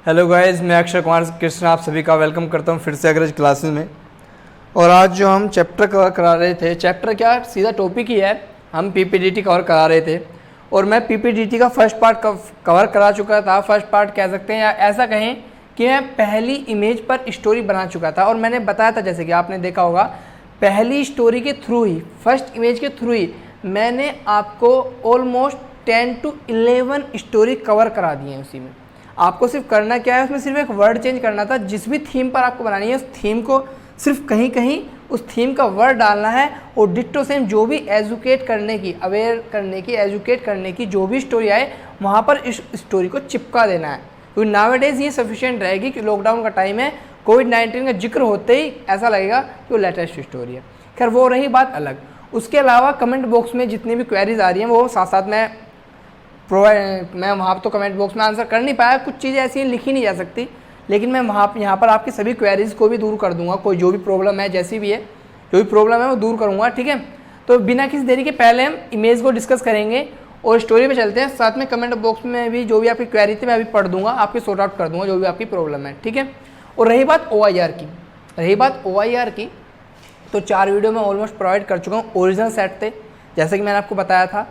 Hello guys, मैं अक्षय कुमार कृष्ण आप सभी का वेलकम करता हूं फिर से अग्रज क्लासेस में। और आज जो हम चैप्टर कवर करा रहे थे, चैप्टर क्या सीधा टॉपिक ही है, हम पीपीडीटी कवर करा रहे थे। और मैं पीपीडीटी का फर्स्ट पार्ट कवर करा चुका था। फर्स्ट पार्ट कह सकते हैं या ऐसा कहें कि मैं पहली इमेज पर स्टोरी बना चुका था। और मैंने बताया था, जैसे कि आपने देखा होगा, पहली स्टोरी के थ्रू ही, फर्स्ट इमेज के थ्रू ही मैंने आपको ऑलमोस्ट 10 to 11 स्टोरी कवर करा दी है। उसी में आपको सिर्फ करना क्या है, उसमें सिर्फ एक वर्ड चेंज करना था। जिस भी थीम पर आपको बनानी है, उस थीम को सिर्फ कहीं कहीं उस थीम का वर्ड डालना है और डिट्टो सेम जो भी एजुकेट करने की, अवेयर करने की, एजुकेट करने की जो भी स्टोरी आए वहाँ पर इस स्टोरी को चिपका देना है। क्योंकि नावेडेज ये सफिशिएंट रहेगी कि लॉकडाउन का टाइम है, कोविड-19 का जिक्र होते ही ऐसा लगेगा कि वो लेटेस्ट स्टोरी है। खैर वो रही बात अलग। उसके अलावा कमेंट बॉक्स में जितनी भी क्वेरीज आ रही हैं वो साथ साथ मैं वहाँ तो कमेंट बॉक्स में आंसर कर नहीं पाया, कुछ चीज़ें ऐसी लिखी नहीं जा सकती, लेकिन मैं यहाँ पर आपकी सभी क्वेरीज को भी दूर कर दूंगा। कोई जो भी प्रॉब्लम है, जैसी भी है, जो भी प्रॉब्लम है वो दूर करूँगा, ठीक है। तो बिना किसी देरी के पहले हम इमेज को डिस्कस करेंगे और स्टोरी पे चलते हैं। साथ में कमेंट बॉक्स में भी जो भी आपकी क्वेरी थी मैं अभी पढ़ दूंगा, आपकी सॉर्ट आउट कर दूंगा जो भी आपकी प्रॉब्लम है, ठीक है। और रही बात OIR की, तो 4 वीडियो मैं ऑलमोस्ट प्रोवाइड कर चुका हूँ। ओरिजिनल सेट थे, जैसे कि मैंने आपको बताया था।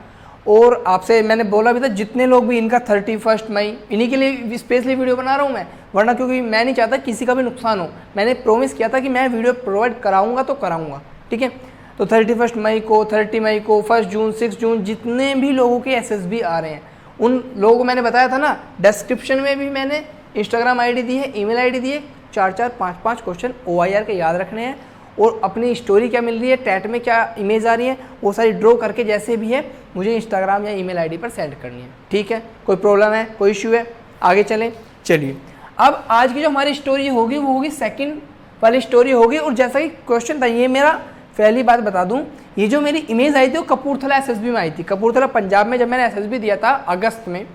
और आपसे मैंने बोला भी था, जितने लोग भी इनका 31 मई, इन्हीं के लिए स्पेशली वीडियो बना रहा हूँ मैं, वरना क्योंकि मैं नहीं चाहता किसी का भी नुकसान हो। मैंने प्रॉमिस किया था कि मैं वीडियो प्रोवाइड कराऊंगा तो कराऊंगा, ठीक है। तो 31 मई को, 30 मई को, 1 जून, 6 जून, जितने भी लोगों के SSB आ रहे हैं उन लोगों को मैंने बताया था ना, डिस्क्रिप्शन में भी मैंने इंस्टाग्राम ID दी है, ईमेल ID दी है। 4-4, 5-5 क्वेश्चन OIR के याद रखने हैं और अपनी स्टोरी क्या मिल रही है, टैट में क्या इमेज आ रही है, वो सारी ड्रॉ करके जैसे भी है मुझे इंस्टाग्राम या ईमेल ID पर सेंड करनी है, ठीक है। कोई प्रॉब्लम है, कोई इश्यू है, आगे चलें। चलिए, अब आज की जो हमारी स्टोरी होगी वो होगी सेकंड वाली स्टोरी होगी। और जैसा कि क्वेश्चन था, ये मेरा पहली बात बता दूं, ये जो मेरी इमेज आई थी वो कपूरथला SSB में आई थी। कपूरथला पंजाब में जब मैंने SSB दिया था अगस्त में,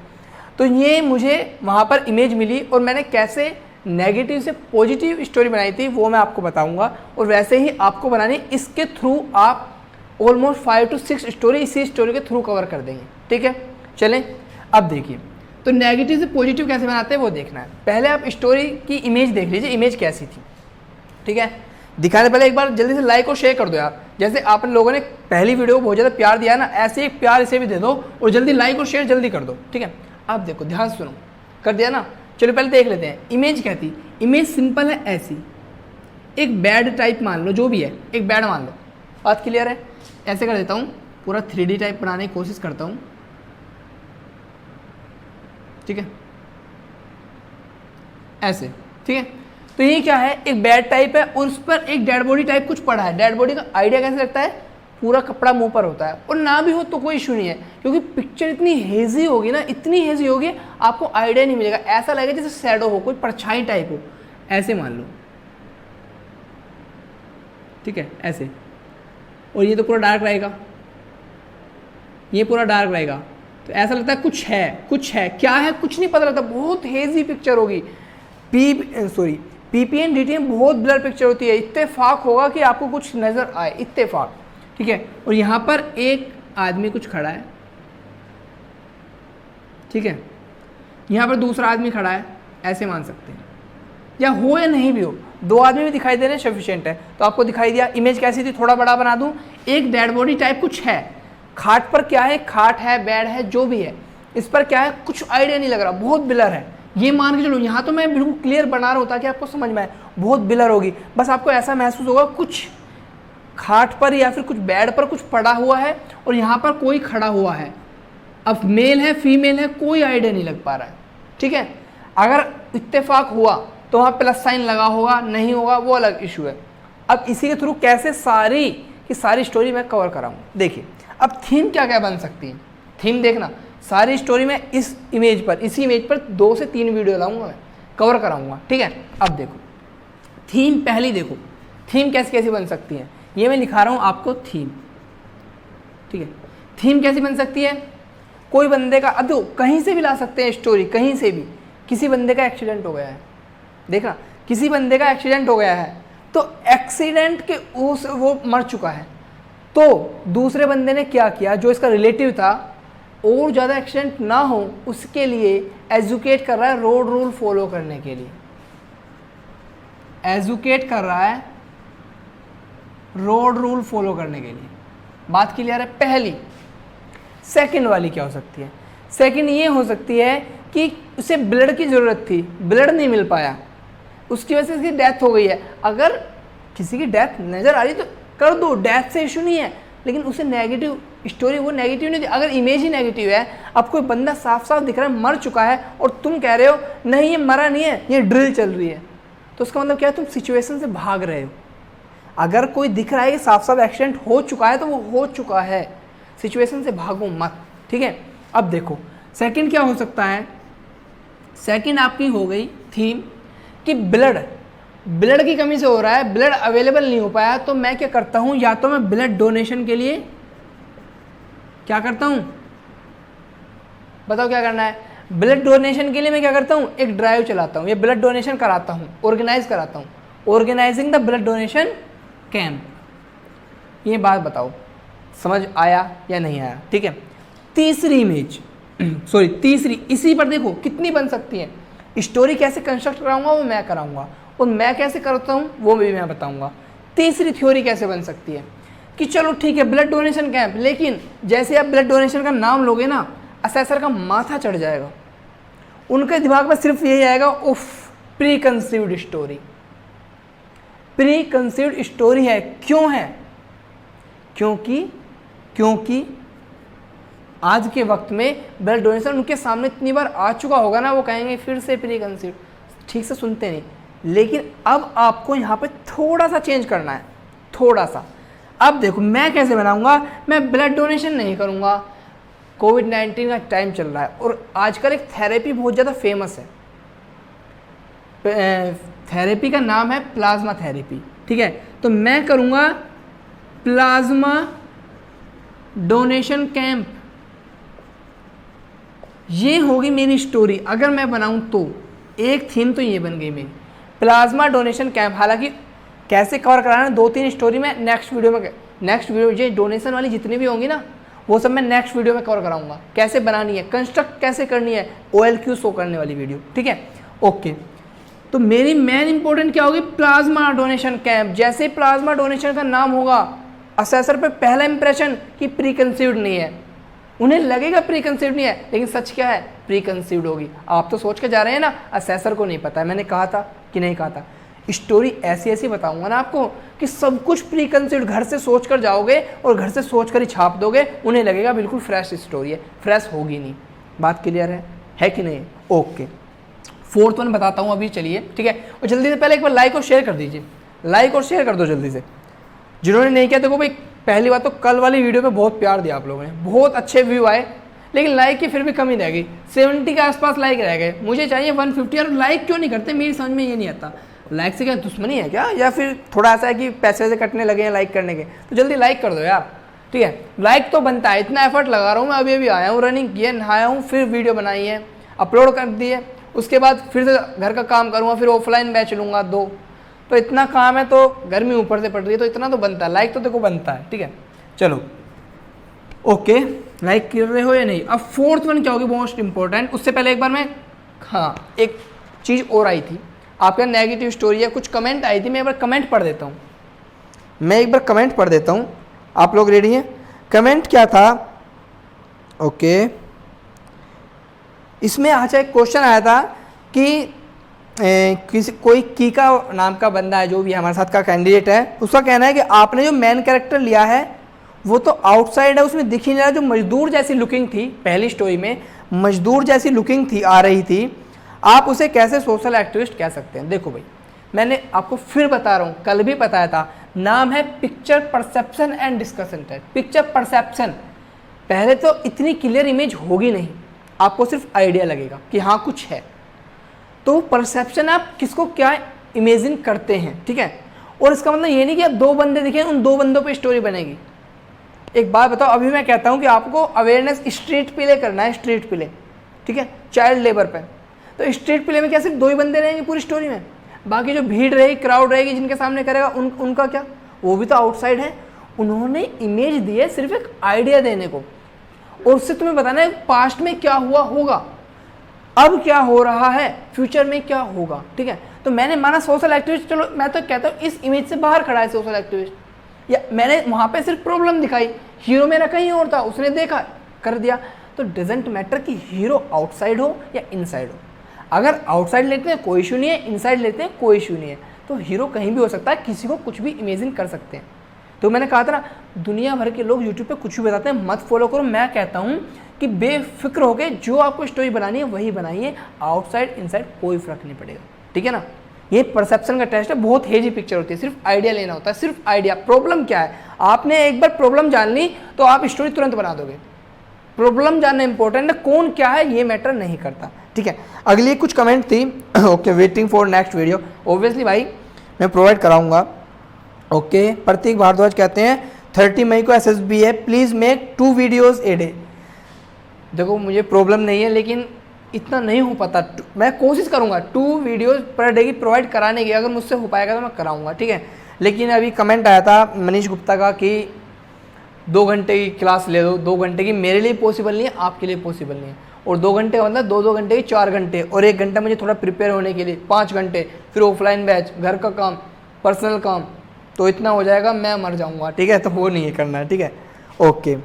तो ये मुझे वहाँ पर इमेज मिली और मैंने कैसे नेगेटिव से पॉजिटिव स्टोरी बनाई थी वो मैं आपको बताऊंगा। और वैसे ही आपको बनानी, इसके थ्रू आप ऑलमोस्ट 5 to 6 स्टोरी इसी स्टोरी के थ्रू कवर कर देंगे, ठीक है। चलें, अब देखिए, तो नेगेटिव से पॉजिटिव कैसे बनाते हैं वो देखना है। पहले आप स्टोरी की इमेज देख लीजिए, इमेज कैसी थी, ठीक है। दिखाने पहले एक बार जल्दी से लाइक और शेयर कर दो यार। जैसे आप लोगों ने पहली वीडियो को बहुत ज़्यादा प्यार दिया ना, ऐसे एक प्यार इसे भी दे दो और जल्दी लाइक और शेयर जल्दी कर दो, ठीक है। आप देखो, ध्यान से सुनो, कर दिया ना। चलो पहले देख लेते हैं इमेज क्या थी। इमेज सिंपल है, ऐसी एक बेड टाइप मान लो, जो भी है एक बेड मान लो। बात क्लियर है? ऐसे कर देता हूँ, पूरा 3D टाइप बनाने की कोशिश करता हूँ, ठीक है, ऐसे, ठीक है। तो ये क्या है, एक बेड टाइप है और उस पर एक डेड बॉडी टाइप कुछ पड़ा है। डेड बॉडी का आइडिया कैसे लगता है, पूरा कपड़ा मुंह पर होता है। और ना भी हो तो कोई इशू नहीं है, क्योंकि पिक्चर इतनी हेजी होगी ना, इतनी हेजी होगी आपको आइडिया नहीं मिलेगा। ऐसा लगेगा जैसे शैडो हो, कोई परछाई टाइप हो, ऐसे मान लो, ठीक है, ऐसे। और ये तो पूरा डार्क रहेगा, ये पूरा डार्क रहेगा, तो ऐसा लगता है कुछ है, क्या है कुछ नहीं पता लगता। बहुत हेजी पिक्चर होगी। PPN DTM बहुत ब्लर पिक्चर होती है। इत्तेफाक होगा कि आपको कुछ नजर आए, इत्तेफाक, ठीक है। और यहाँ पर एक आदमी कुछ खड़ा है, ठीक है, यहाँ पर दूसरा आदमी खड़ा है, ऐसे मान सकते हैं, या हो या नहीं भी हो, 2 आदमी भी दिखाई दे रहे हैं, सफिशिएंट है। तो आपको दिखाई दिया। इमेज कैसी थी, थोड़ा बड़ा बना दूं, एक डेड बॉडी टाइप कुछ है, खाट पर क्या है, खाट है, बेड है, जो भी है, इस पर क्या है कुछ आइडिया नहीं लग रहा, बहुत ब्लर है। ये मान के चलो, यहाँ तो मैं बिल्कुल क्लियर बना रहा हूँ ताकि आपको समझ में आए, बहुत ब्लर होगी। बस आपको ऐसा महसूस होगा कुछ खाट पर या फिर कुछ बेड पर कुछ पड़ा हुआ है और यहाँ पर कोई खड़ा हुआ है। अब मेल है फीमेल है कोई आइडिया नहीं लग पा रहा है, ठीक है। अगर इत्तेफाक हुआ तो वहाँ प्लस साइन लगा होगा, नहीं होगा वो अलग इशू है। अब इसी के थ्रू कैसे सारी की सारी स्टोरी मैं कवर कराऊँ, देखिए। अब थीम क्या क्या बन सकती है, थीम देखना। सारी स्टोरी में इस इमेज पर, इसी इमेज पर 2 से 3 वीडियो लाऊंगा, मैं कवर कराऊंगा, ठीक है। अब देखो थीम, पहली देखो थीम कैसी कैसी बन सकती है। ये मैं लिखा रहा हूँ आपको थीम, ठीक है। थीम कैसी बन सकती है, कोई बंदे का, अब देखो कहीं से भी ला सकते हैं स्टोरी, कहीं से भी। किसी बंदे का एक्सीडेंट हो गया है, देखना, किसी बंदे का एक्सीडेंट हो गया है, तो एक्सीडेंट के वो मर चुका है, तो दूसरे बंदे ने क्या किया, जो इसका रिलेटिव था, और ज़्यादा एक्सीडेंट ना हो उसके लिए एजुकेट कर रहा है रोड रूल फॉलो करने के लिए, एजुकेट कर रहा है रोड रूल फॉलो करने के लिए। बात क्लियर है? पहली। सेकंड वाली क्या हो सकती है? सेकंड ये हो सकती है कि उसे ब्लड की ज़रूरत थी, ब्लड नहीं मिल पाया, उसकी वजह से उसकी डेथ हो गई है। अगर किसी की डेथ नज़र आ रही तो कर दो, डेथ से इशू नहीं है, लेकिन उसे नेगेटिव स्टोरी, वो नेगेटिव नहीं थी। अगर इमेज ही नेगेटिव है, अब कोई बंदा साफ साफ दिख रहा है मर चुका है और तुम कह रहे हो नहीं ये मरा नहीं है, ये ड्रिल चल रही है, तो उसका मतलब क्या है? तुम सिचुएशन से भाग रहे हो। अगर कोई दिख रहा है कि साफ साफ एक्सीडेंट हो चुका है तो वो हो चुका है, सिचुएशन से भागो मत, ठीक है। अब देखो सेकंड क्या हो सकता है? सेकंड आपकी हो गई थीम कि ब्लड की कमी से हो रहा है, ब्लड अवेलेबल नहीं हो पाया, तो मैं क्या करता हूं, या तो मैं ब्लड डोनेशन के लिए क्या करता हूं, बताओ क्या करना है? ब्लड डोनेशन के लिए मैं क्या करता हूं, एक ड्राइव चलाता हूं, या ब्लड डोनेशन कराता हूं, ऑर्गेनाइज कराता हूं, organising the blood donation camp. ये बात बताओ समझ आया या नहीं आया? ठीक है। तीसरी इमेज तीसरी, इसी पर देखो कितनी बन सकती है। स्टोरी कैसे कंस्ट्रक्ट कराऊंगा वो मैं कराऊंगा, और मैं कैसे करता हूँ वो भी मैं बताऊंगा। तीसरी थ्योरी कैसे बन सकती है कि चलो ठीक है ब्लड डोनेशन कैंप, लेकिन जैसे आप ब्लड डोनेशन का नाम लोगे ना, असेसर का माथा चढ़ जाएगा, उनके दिमाग में सिर्फ यही आएगा उफ, pre conceived story. Pre conceived story है, क्यों है? क्योंकि आज के वक्त में ब्लड डोनेशन उनके सामने इतनी बार आ चुका होगा ना, वो कहेंगे फिर से प्री कंसीव्ड। ठीक से सुनते नहीं, लेकिन अब आपको यहाँ पे थोड़ा सा चेंज करना है, थोड़ा सा। अब देखो मैं कैसे बनाऊंगा, मैं ब्लड डोनेशन नहीं करूँगा, कोविड-19 का टाइम चल रहा है और आजकल एक थेरेपी बहुत ज़्यादा फेमस है, थेरेपी का नाम है प्लाज्मा थेरेपी, ठीक है। तो मैं करूँगा प्लाज्मा डोनेशन कैंप, ये होगी मेरी स्टोरी। अगर मैं बनाऊं तो एक थीम तो ये बन गई मेरी, प्लाज्मा डोनेशन कैंप। हालांकि कैसे कवर कराना है, 2-3 स्टोरी में नेक्स्ट वीडियो ये डोनेशन वाली जितनी भी होंगी ना, वो सब मैं नेक्स्ट वीडियो में कवर कराऊंगा। कैसे बनानी है, कंस्ट्रक्ट कैसे करनी है, OLQ शो करने वाली वीडियो, ठीक है। ओके, तो मेरी मेन इंपॉर्टेंट क्या होगी, प्लाज्मा डोनेशन कैंप। जैसे प्लाज्मा डोनेशन का नाम होगा, असेसर पे पहला इंप्रेशन कि प्री कंसीव्ड नहीं है, उन्हें लगेगा प्री कंसीव्ड नहीं है, लेकिन सच क्या है, प्री कंसीव्ड होगी। आप तो सोच के जा रहे हैं ना, असेसर को नहीं पता है। मैंने कहा था कि नहीं कहा था? स्टोरी ऐसी बताऊंगा ना आपको कि सब कुछ प्री कंसीव्ड, घर से सोच कर जाओगे और घर से सोच कर ही छाप दोगे, उन्हें लगेगा बिल्कुल फ्रेश स्टोरी है। फ्रेश होगी नहीं। बात क्लियर है कि नहीं? ओके, फोर्थ वन बताता हूँ अभी, चलिए, ठीक है। और जल्दी से पहले एक बार लाइक और शेयर कर दीजिए, लाइक और शेयर कर दो जल्दी से। जिन्होंने नहीं किया देखो भाई, पहली बात तो कल वाली वीडियो पे बहुत प्यार दिया आप लोगों ने, बहुत अच्छे व्यू आए, लेकिन लाइक की फिर भी कमी रह गई। 70 के आसपास लाइक रह गए, मुझे चाहिए 150। और लाइक क्यों नहीं करते, मेरी समझ में ये नहीं आता। लाइक से क्या दुश्मनी है क्या, या फिर थोड़ा ऐसा है कि पैसे वैसे कटने लगे हैं लाइक करने के? तो जल्दी लाइक कर दो यार, ठीक है। लाइक तो बनता है, इतना एफर्ट लगा रहा हूँ मैं। अभी आया हूँ, रनिंग किया, नहाया हूँ, फिर वीडियो बनाई है, अपलोड कर दी है, उसके बाद फिर से घर का काम करूँगा, फिर ऑफलाइन बैच लूँगा 2, तो इतना काम है, तो गर्मी ऊपर से पड़ रही है, तो इतना तो बनता है, लाइक तो देखो बनता है, ठीक है। चलो ओके, लाइक कर रहे हो या नहीं? अब फोर्थ वन क्या होगी, मोस्ट इंपॉर्टेंट। उससे पहले एक बार मैं, हाँ, एक चीज़ और आई थी, आपका नेगेटिव स्टोरी है, कुछ कमेंट आई थी, मैं एक बार कमेंट पढ़ देता हूँ, आप लोग रेडी हैं? कमेंट क्या था? ओके, इसमें अच्छा एक क्वेश्चन आया था कि कोई कीका नाम का बंदा है, जो भी हमारे साथ का कैंडिडेट है, उसका कहना है कि आपने जो मेन कैरेक्टर लिया है वो तो आउटसाइड है, उसमें दिख ही नहीं रहा। जो मजदूर जैसी लुकिंग थी पहली स्टोरी में, मजदूर जैसी लुकिंग थी, आ रही थी, आप उसे कैसे सोशल एक्टिविस्ट कह सकते हैं? देखो भाई, मैंने आपको फिर बता रहा हूँ, कल भी बताया था, नाम है picture perception and discussion test. Picture perception, पहले तो इतनी क्लियर इमेज होगी नहीं, आपको सिर्फ आइडिया लगेगा कि हाँ कुछ है। तो परसेप्शन आप किसको क्या इमेजिन करते हैं, ठीक है। और इसका मतलब ये नहीं कि आप 2 बंदे दिखे, उन 2 बंदों पे स्टोरी बनेगी। एक बात बताओ, अभी मैं कहता हूँ कि आपको अवेयरनेस स्ट्रीट प्ले करना है, स्ट्रीट प्ले, ठीक है, चाइल्ड लेबर पे, तो स्ट्रीट प्ले में क्या सिर्फ 2 ही बंदे रहेंगे पूरी स्टोरी में? बाकी जो भीड़ रहेगी, क्राउड रहेगी, जिनके सामने करेगा उनका क्या, वो भी तो आउटसाइड है। उन्होंने इमेज दी है सिर्फ एक आइडिया देने को, और उससे तुम्हें बताना है पास्ट में क्या हुआ होगा, अब क्या हो रहा है, फ्यूचर में क्या होगा। ठीक है, तो मैंने माना सोशल एक्टिविस्ट, चलो मैं तो कहता हूँ इस इमेज से बाहर खड़ा है सोशल एक्टिविस्ट, या मैंने वहां पे सिर्फ प्रॉब्लम दिखाई, हीरो मेरा कहीं और था, उसने देखा कर दिया। तो डजेंट मैटर कि हीरो आउटसाइड हो या इनसाइड हो। अगर आउटसाइड लेते हैं कोई इशू नहीं है, इनसाइड लेते हैं कोई इशू नहीं है। तो हीरो कहीं भी हो सकता है, किसी को कुछ भी इमेजिन कर सकते हैं। तो मैंने कहा था ना, दुनिया भर के लोग यूट्यूब पे कुछ भी बताते हैं, मत फॉलो करो। मैं कहता हूँ कि बेफिक्र होके जो आपको स्टोरी बनानी है वही बनाइए, आउटसाइड इनसाइड कोई फर्क नहीं पड़ेगा। ठीक है ना, ये परसेप्शन का टेस्ट है, बहुत हेजी पिक्चर होती है, सिर्फ आइडिया लेना होता है, सिर्फ आइडिया। प्रॉब्लम क्या है, आपने एक बार प्रॉब्लम जान ली तो आप स्टोरी तुरंत बना दोगे। प्रॉब्लम जानना इंपॉर्टेंट है, कौन क्या है ये मैटर नहीं करता। ठीक है, अगली कुछ कमेंट थी okay, waiting for next video. Obviously भाई मैं प्रोवाइड कराऊंगा। ओके, प्रतीक भारद्वाज कहते हैं 30 मई को SSB है, please make 2 videos a day. देखो मुझे प्रॉब्लम नहीं है, लेकिन इतना नहीं हो पाता। मैं कोशिश करूंगा 2 वीडियोज़ पर डे की प्रोवाइड कराने की, अगर मुझसे हो पाएगा तो मैं कराऊंगा। ठीक है, लेकिन अभी कमेंट आया था मनीष गुप्ता का कि 2 घंटे की क्लास ले दो। 2 घंटे की मेरे लिए पॉसिबल नहीं है, आपके लिए पॉसिबल नहीं है। और 2 घंटे मतलब 2-2 घंटे की 4 घंटे, और 1 घंटा मुझे थोड़ा प्रिपेयर होने के लिए 5 घंटे, फिर ऑफलाइन बैच, घर का काम, पर्सनल काम, तो इतना हो जाएगा, मैं मर जाऊंगा। ठीक है, तो वो नहीं है करना है। ठीक है, ओके।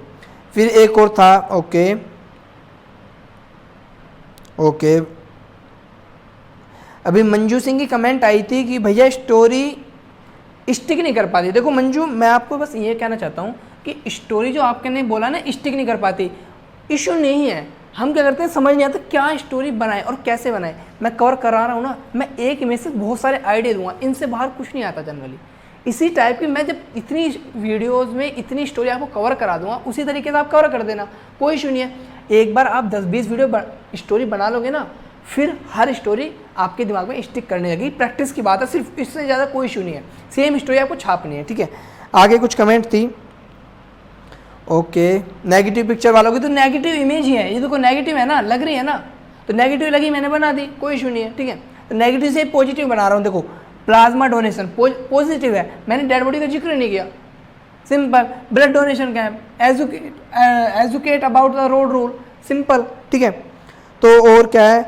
फिर एक और था, ओके ओके, अभी मंजू सिंह की कमेंट आई थी कि भैया स्टोरी स्टिक नहीं कर पाती। देखो मंजू, मैं आपको बस ये कहना चाहता हूँ कि स्टोरी जो आपके ने बोला ना स्टिक नहीं कर पाती, इशू नहीं है। हम क्या करते हैं, समझ नहीं आता क्या स्टोरी बनाए और कैसे बनाए। मैं कवर करा रहा हूँ ना, मैं एक इमेज से बहुत सारे आइडिया दूंगा, इनसे बाहर कुछ नहीं आता जनरली। इसी टाइप की मैं जब इतनी वीडियोस में इतनी स्टोरी आपको कवर करा दूंगा, उसी तरीके से आप कवर कर देना, कोई इशू नहीं है। एक बार आप 10-20 वीडियो स्टोरी बना लोगे ना, फिर हर स्टोरी आपके दिमाग में स्टिक करने लगी। प्रैक्टिस की बात है सिर्फ, इससे ज़्यादा कोई इशू नहीं है। सेम स्टोरी आपको छापनी है। ठीक है, आगे कुछ कमेंट थी, ओके। नेगेटिव पिक्चर वालों की तो नेगेटिव इमेज ही है, ये देखो नेगेटिव है ना, लग रही है ना, तो नेगेटिव लगी, मैंने बना दी, कोई इशू नहीं है। ठीक है, तो नेगेटिव से पॉजिटिव बना रहा हूँ। देखो प्लाज्मा डोनेशन पॉजिटिव है, मैंने डेड बॉडी का जिक्र नहीं किया, simple. Blood donation camp, educate about the road rule, simple. ठीक है, तो और क्या है,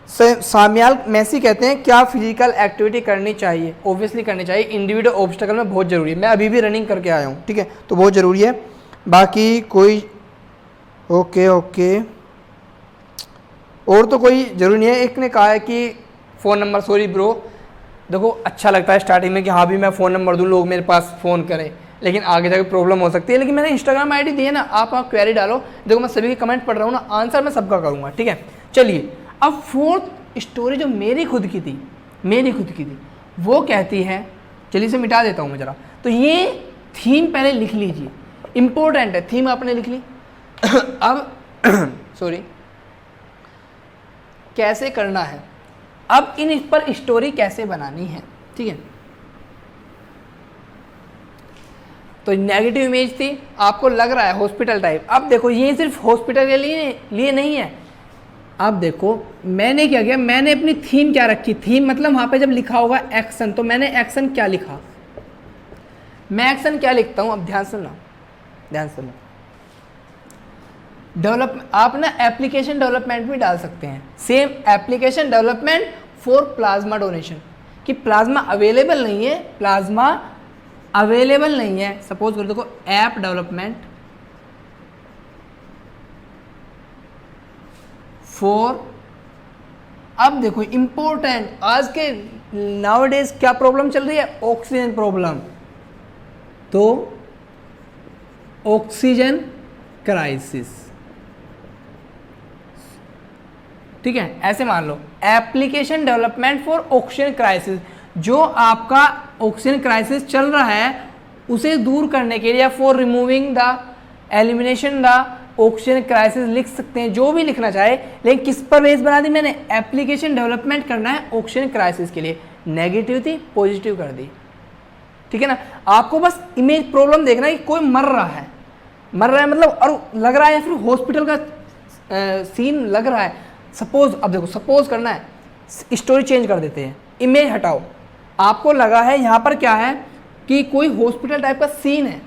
साम्याल मैसी कहते हैं क्या फिजिकल एक्टिविटी करनी चाहिए। ऑब्वियसली करनी चाहिए, इंडिविजुअल ऑब्स्टेकल में बहुत ज़रूरी है। मैं अभी भी रनिंग करके आया हूँ। ठीक है, तो बहुत ज़रूरी है। बाकी कोई ओके ओके, और तो कोई ज़रूरी नहीं है। एक ने कहा है कि फ़ोन नंबर, सॉरी ब्रो, देखो अच्छा लगता है स्टार्टिंग में कि हाँ भी मैं फ़ोन नंबर दूँ, लोग मेरे पास फ़ोन करें, लेकिन आगे जाकर प्रॉब्लम हो सकती है। लेकिन मैंने इंस्टाग्राम आईडी दी है ना, आप क्वेरी डालो, देखो मैं सभी के कमेंट पढ़ रहा हूँ ना, आंसर मैं सबका करूँगा। ठीक है, चलिए अब 4th स्टोरी जो मेरी खुद की थी, वो कहती है, चलिए इसे मिटा देता हूँ मैं ज़रा। तो ये थीम पहले लिख लीजिए, इम्पोर्टेंट है, थीम आपने लिख ली। अब सॉरी, कैसे करना है, अब इन पर स्टोरी कैसे बनानी है। ठीक है, तो नेगेटिव इमेज थी, आपको लग रहा है हॉस्पिटल टाइप। अब देखो ये सिर्फ हॉस्पिटल के लिए नहीं है। अब देखो मैंने क्या किया, मैंने अपनी थीम क्या रखी, थीम मतलब वहां पे जब लिखा होगा एक्शन, तो मैंने एक्शन क्या लिखा, मैं एक्शन क्या लिखता हूं, अब ध्यान सुनना। डेवलप, आप ना एप्लीकेशन डेवलपमेंट भी डाल सकते हैं, same application development for plasma donation, कि प्लाज्मा अवेलेबल नहीं है, सपोज कर देखो ऐप डेवलपमेंट फॉर, अब देखो इंपॉर्टेंट, आज के नाउअडेज क्या प्रॉब्लम चल रही है, ऑक्सीजन प्रॉब्लम, तो ऑक्सीजन क्राइसिस। ठीक है, ऐसे मान लो application development for oxygen crisis, जो आपका ऑक्सीजन क्राइसिस चल रहा है उसे दूर करने के लिए, for removing the elimination the oxygen crisis लिख सकते हैं, जो भी लिखना चाहे। लेकिन किस पर बेस बना दी मैंने, एप्लीकेशन डेवलपमेंट करना है ऑक्सीजन क्राइसिस के लिए। नेगेटिव थी, पॉजिटिव कर दी। ठीक है ना, आपको बस इमेज प्रॉब्लम देखना है कि कोई मर रहा है मतलब, और लग रहा है, फिर हॉस्पिटल का सीन लग रहा है। सपोज, अब देखो सपोज करना है, स्टोरी चेंज कर देते हैं, इमेज हटाओ। आपको लगा है यहाँ पर क्या है कि कोई हॉस्पिटल टाइप का सीन है,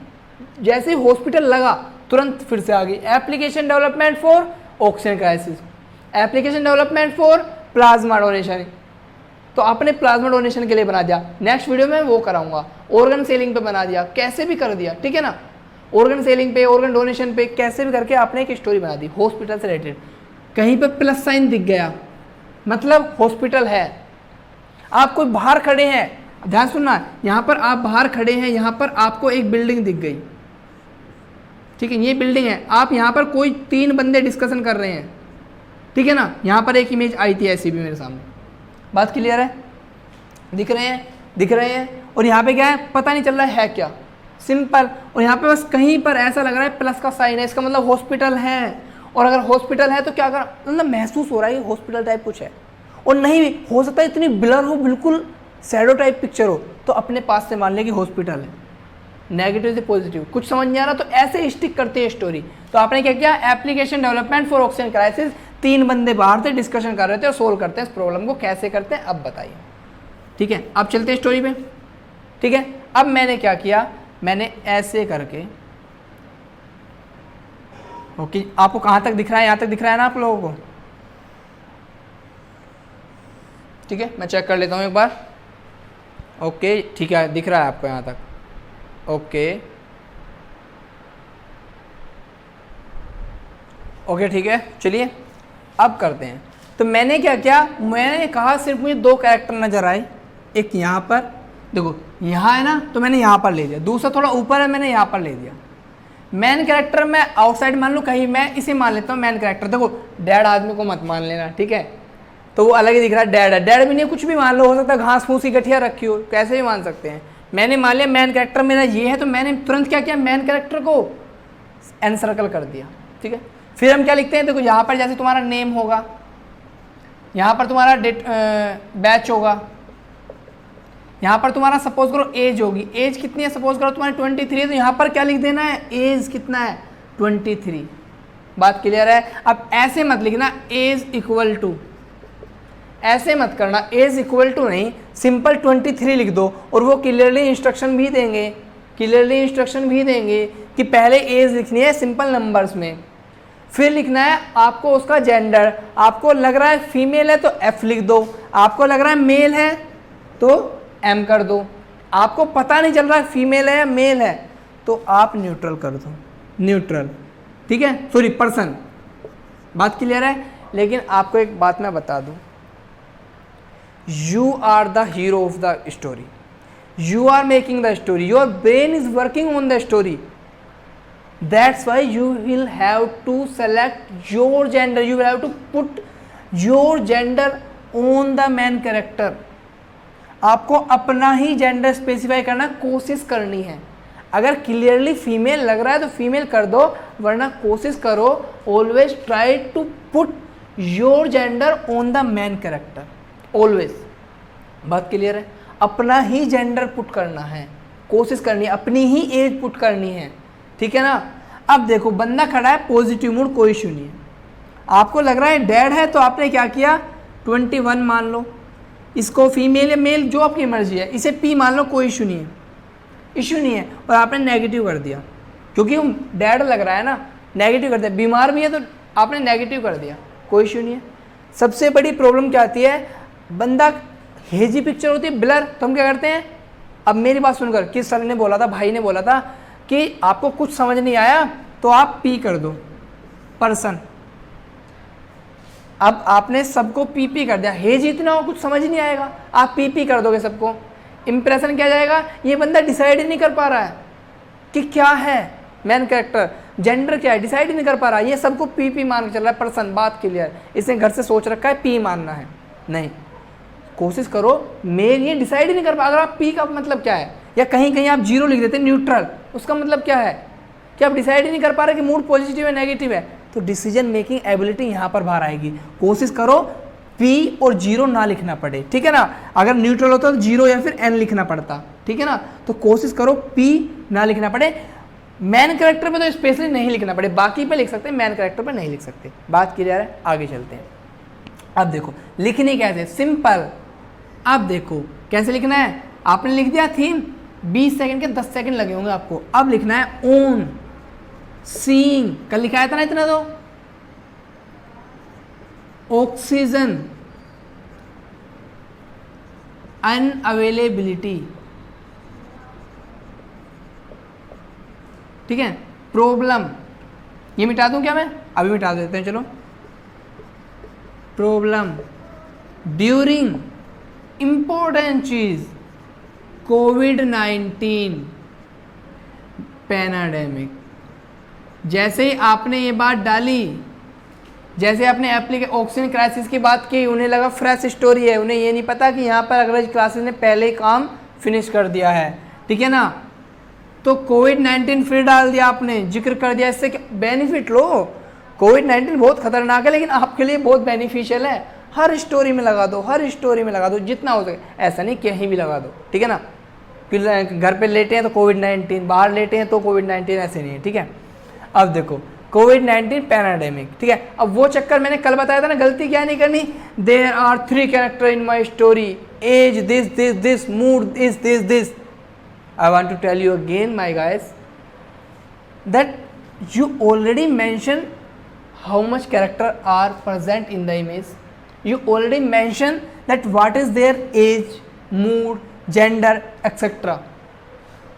जैसे ही हॉस्पिटल लगा तुरंत फिर से आ गई, application development for oxygen crisis, application development for plasma donation, तो आपने प्लाज्मा डोनेशन के लिए बना दिया। नेक्स्ट वीडियो में वो कराऊंगा, ऑर्गन सेलिंग पे बना दिया, कैसे भी कर दिया, ठीक है ना, ऑर्गन सेलिंग पे, ऑर्गन डोनेशन पे, कैसे भी करके आपने एक स्टोरी बना दी हॉस्पिटल से रिलेटेड। कहीं पे प्लस साइन दिख गया मतलब हॉस्पिटल है। आप कोई बाहर खड़े हैं, ध्यान सुनना, यहाँ पर आप बाहर खड़े हैं, यहाँ पर आपको एक बिल्डिंग दिख गई, ठीक है, ये बिल्डिंग है, आप यहाँ पर कोई 3 बंदे डिस्कशन कर रहे हैं, ठीक है ना, यहाँ पर एक इमेज आई थी ऐसी भी मेरे सामने, बात क्लियर है, दिख रहे हैं, और यहाँ पे क्या है पता नहीं चल रहा है क्या, सिंपल, और यहाँ पे बस कहीं पर ऐसा लग रहा है प्लस का साइन है, इसका मतलब हॉस्पिटल है। और अगर हॉस्पिटल है तो क्या कर, मतलब महसूस हो रहा है कि हॉस्पिटल टाइप कुछ है, और नहीं भी हो सकता है इतनी ब्लर हो, बिल्कुल शैडो टाइप पिक्चर हो, तो अपने पास से मान ले कि हॉस्पिटल है। नेगेटिव से पॉजिटिव, कुछ समझ नहीं आ रहा तो ऐसे स्टिक करते हैं स्टोरी। तो आपने क्या किया, application development for oxygen crisis, 3 बंदे बाहर से डिस्कशन कर रहे थे और सोल्व करते हैं इस प्रॉब्लम को, कैसे करते हैं अब बताइए, ठीक है। अब चलते हैं स्टोरी पे, ठीक है। अब मैंने क्या किया, मैंने ऐसे करके, ओके, आपको कहाँ तक दिख रहा है, यहाँ तक दिख रहा है ना आप लोगों को, ठीक है, मैं चेक कर लेता हूँ एक बार, ओके, ठीक है, दिख रहा है आपको यहाँ तक, ओके, ओके, ठीक है, चलिए अब करते हैं। तो मैंने क्या किया, मैंने कहा सिर्फ मुझे 2 कैरेक्टर नजर आए, एक यहाँ पर देखो, यहाँ है ना, तो मैंने यहाँ पर ले दिया, दूसरा थोड़ा ऊपर है, मैंने यहाँ पर ले दिया। मैन कैरेक्टर मैं आउटसाइड मान लूँ कहीं, मैं इसे मान लेता हूँ मैन कैरेक्टर। देखो डैड आदमी को मत मान लेना, ठीक है, तो वो अलग ही दिख रहा है, डैड है, डैड भी नहीं, कुछ भी मान लो, हो सकता है घास फूस की गठिया रखी हो, कैसे भी मान सकते हैं। मैंने मान लिया मैन कैरेक्टर मेरा ये है, तो मैंने तुरंत क्या किया, मैन कैरेक्टर को एनसर्कल कर दिया, ठीक है। फिर हम क्या लिखते हैं, देखो यहाँ पर जैसे तुम्हारा नेम होगा, यहाँ पर तुम्हारा डेट बैच होगा, यहाँ पर तुम्हारा सपोज करो एज होगी, एज कितनी है, सपोज करो तुम्हारी 23 है, तो यहाँ पर क्या लिख देना है, एज कितना है 23, बात क्लियर है। अब ऐसे मत लिखना एज इक्वल टू, ऐसे मत करना, एज इक्वल टू नहीं, सिंपल 23 लिख दो, और वो क्लियरली इंस्ट्रक्शन भी देंगे, कि पहले एज लिखनी है सिंपल नंबर्स में, फिर लिखना है आपको उसका जेंडर, आपको लग रहा है फीमेल है तो एफ लिख दो, आपको लग रहा है मेल है तो एम कर दो, आपको पता नहीं चल रहा है फीमेल है या मेल है तो आप न्यूट्रल कर दो, न्यूट्रल, ठीक है, सॉरी पर्सन, बात क्लियर है। लेकिन आपको एक बात मैं बता दूं, you are the hero of the story, you are making the story, your brain is working on the story, that's why you will have to select your gender, you will have to put your gender on the main character, आपको अपना ही gender specify करना कोशिश करनी है। अगर clearly female लग रहा है तो फीमेल कर दो, वरना कोशिश करो always try to put your gender on the main character, always, बात क्लियर है, अपना ही जेंडर पुट करना है, कोशिश करनी है, अपनी ही एज पुट करनी है, ठीक है ना। अब देखो बंदा खड़ा है, पॉजिटिव मूड, कोई इशू नहीं है, आपको लग रहा है डैड है तो आपने क्या किया 21 मान लो, इसको फीमेल या मेल जो आपकी मर्जी है, इसे पी मान लो, कोई इशू नहीं है, और आपने नेगेटिव कर दिया, क्योंकि डैड लग रहा है ना, नेगेटिव कर दिया, बीमार भी है तो आपने नेगेटिव कर दिया, कोई इशू नहीं है। सबसे बड़ी प्रॉब्लम क्या आती है, बंदा हेजी पिक्चर होती है, ब्लर, तो हम क्या करते हैं, अब मेरी बात सुनकर, किस सर ने बोला था, भाई ने बोला था कि आपको कुछ समझ नहीं आया तो आप पी कर दो, पर्सन, अब आपने सबको पी कर दिया, हेज इतना हो कुछ समझ नहीं आएगा, आप पी कर दोगे सबको, इंप्रेशन क्या जाएगा, ये बंदा डिसाइड ही नहीं कर पा रहा है कि क्या है मैन कैरेक्टर, जेंडर क्या है, डिसाइड ही नहीं कर पा रहा है, ये सबको पी मान के चल रहा है, पर्सन, बात क्लियर, इसने घर से सोच रखा है पी मानना है, नहीं, कोशिश करो मेल, ये डिसाइड ही नहीं कर पा, अगर आप पी का मतलब क्या है, या कहीं कहीं आप 0 लिख देते न्यूट्रल, उसका मतलब क्या है कि आप डिसाइड ही नहीं कर पा रहे कि मूड पॉजिटिव है नेगेटिव है, तो डिसीजन मेकिंग एबिलिटी यहाँ पर बाहर आएगी। कोशिश करो पी और 0 ना लिखना पड़े, ठीक है ना, अगर न्यूट्रल होता तो 0 या फिर एन लिखना पड़ता, ठीक है ना, तो कोशिश करो पी ना लिखना पड़े, मैन कैरेक्टर पे तो स्पेशली नहीं लिखना पड़े, बाकी पे लिख सकते हैं, मैन कैरेक्टर पे नहीं लिख सकते, बात क्लियर है, आगे चलते हैं। अब देखो लिखनी कैसे, सिंपल, अब देखो कैसे लिखना है, आपने लिख दिया थीम, 20 सेकंड के 10 सेकंड लगे होंगे आपको, अब लिखना है ओन, सीइंग, कल लिखा था ना इतना तो, ऑक्सीजन अनअवेलेबिलिटी, ठीक है, प्रॉब्लम, ये मिटा दूं क्या मैं, अभी मिटा देते हैं चलो, प्रॉब्लम ड्यूरिंग, इंपॉर्टेंट चीज, कोविड-19 पैनाडेमिक। जैसे ही आपने ये बात डाली, जैसे आपने ऑक्सीजन क्राइसिस की बात की, उन्हें लगा फ्रेश स्टोरी है, उन्हें ये नहीं पता कि यहाँ पर अग्रज क्लासेस ने पहले ही काम फिनिश कर दिया है, ठीक है ना। तो कोविड-19 फिर डाल दिया आपने, जिक्र कर दिया, इससे बेनिफिट लो। कोविड-19 बहुत खतरनाक है लेकिन आपके लिए बहुत बेनिफिशियल है। हर स्टोरी में लगा दो, हर स्टोरी में लगा दो जितना हो सके, ऐसा नहीं कहीं भी लगा दो, ठीक है ना। घर पे लेटे हैं तो कोविड-19, बाहर लेटे हैं तो कोविड-19, ऐसे नहीं है, ठीक है। अब देखो कोविड-19 पैनाडेमिक, ठीक है। अब वो चक्कर मैंने कल बताया था ना, गलती क्या नहीं करनी। There are 3 character in my story, as this this this, mood is this this. I want to tell you again my guys that you already mention how much character are present in the image. You already mentioned that what is their age, mood, gender, etc.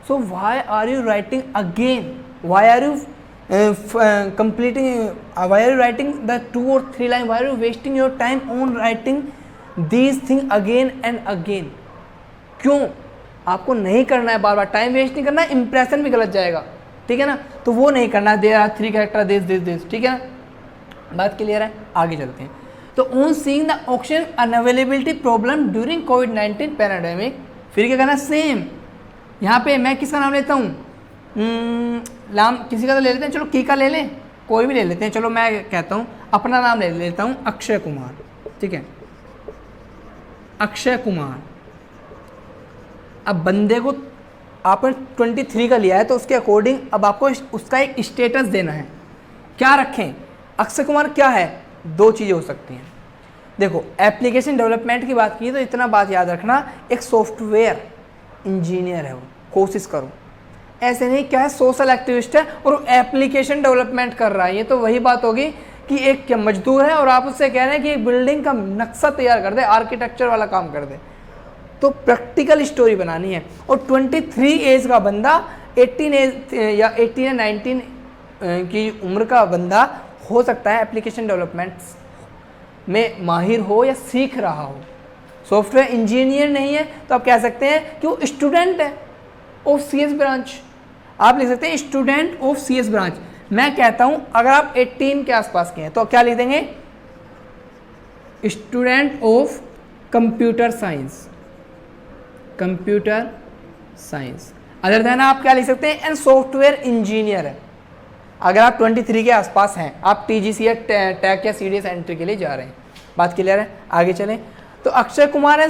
So why are you writing again? Why are you completing? Why are you writing the 2 or 3 lines? Why are you wasting your time on writing these things again and again? क्यों? आपको नहीं करना है, बार बार time waste नहीं करना है, impression भी गलत जाएगा, ठीक है ना। तो वो नहीं करना है। There are 3 character this this this, ठीक है ना। बात क्लियर है, आगे चलते हैं। तो on seeing the oxygen unavailability problem during covid pandemic, फिर क्या करना, सेम। यहाँ पे मैं किसका नाम लेता हूँ, नाम किसी का तो ले लेते हैं, चलो की का ले लें, कोई भी ले लेते हैं। चलो मैं कहता हूँ अपना नाम ले लेता हूँ, अक्षय कुमार, ठीक है, अक्षय कुमार। अब बंदे को आपने 23 का लिया है तो उसके अकॉर्डिंग अब आपको उसका एक स्टेटस देना है। क्या रखें, अक्षय कुमार क्या है, 2 चीज़ें हो सकती हैं। देखो एप्लीकेशन डेवलपमेंट की बात की तो इतना बात याद रखना, एक सॉफ्टवेयर इंजीनियर है वो, कोशिश करो। ऐसे नहीं क्या है, सोशल एक्टिविस्ट है और एप्लीकेशन डेवलपमेंट कर रहा है। ये तो वही बात होगी कि एक क्या मजदूर है और आप उससे कह रहे हैं कि एक बिल्डिंग का नक्शा तैयार कर दे, आर्किटेक्चर वाला काम कर दे। तो प्रैक्टिकल स्टोरी बनानी है। और 23 एज का बंदा 18 एज या 18 या 19 की उम्र का बंदा हो सकता है एप्लीकेशन डेवलपमेंट में माहिर हो या सीख रहा हो। सॉफ्टवेयर इंजीनियर नहीं है तो आप कह सकते हैं कि वो स्टूडेंट है ऑफ CS ब्रांच। आप लिख सकते हैं स्टूडेंट ऑफ CS ब्रांच। मैं कहता हूं अगर आप 18 के आसपास के हैं तो क्या लिख देंगे, student of computer science, computer science. Other than आप क्या लिख सकते हैं, एंड सॉफ्टवेयर इंजीनियर है। अगर आप 23 के आसपास हैं, आप TGC या टैक या CDS एंट्री के लिए जा रहे हैं। बात क्लियर है, आगे चलें। तो अक्षय कुमार है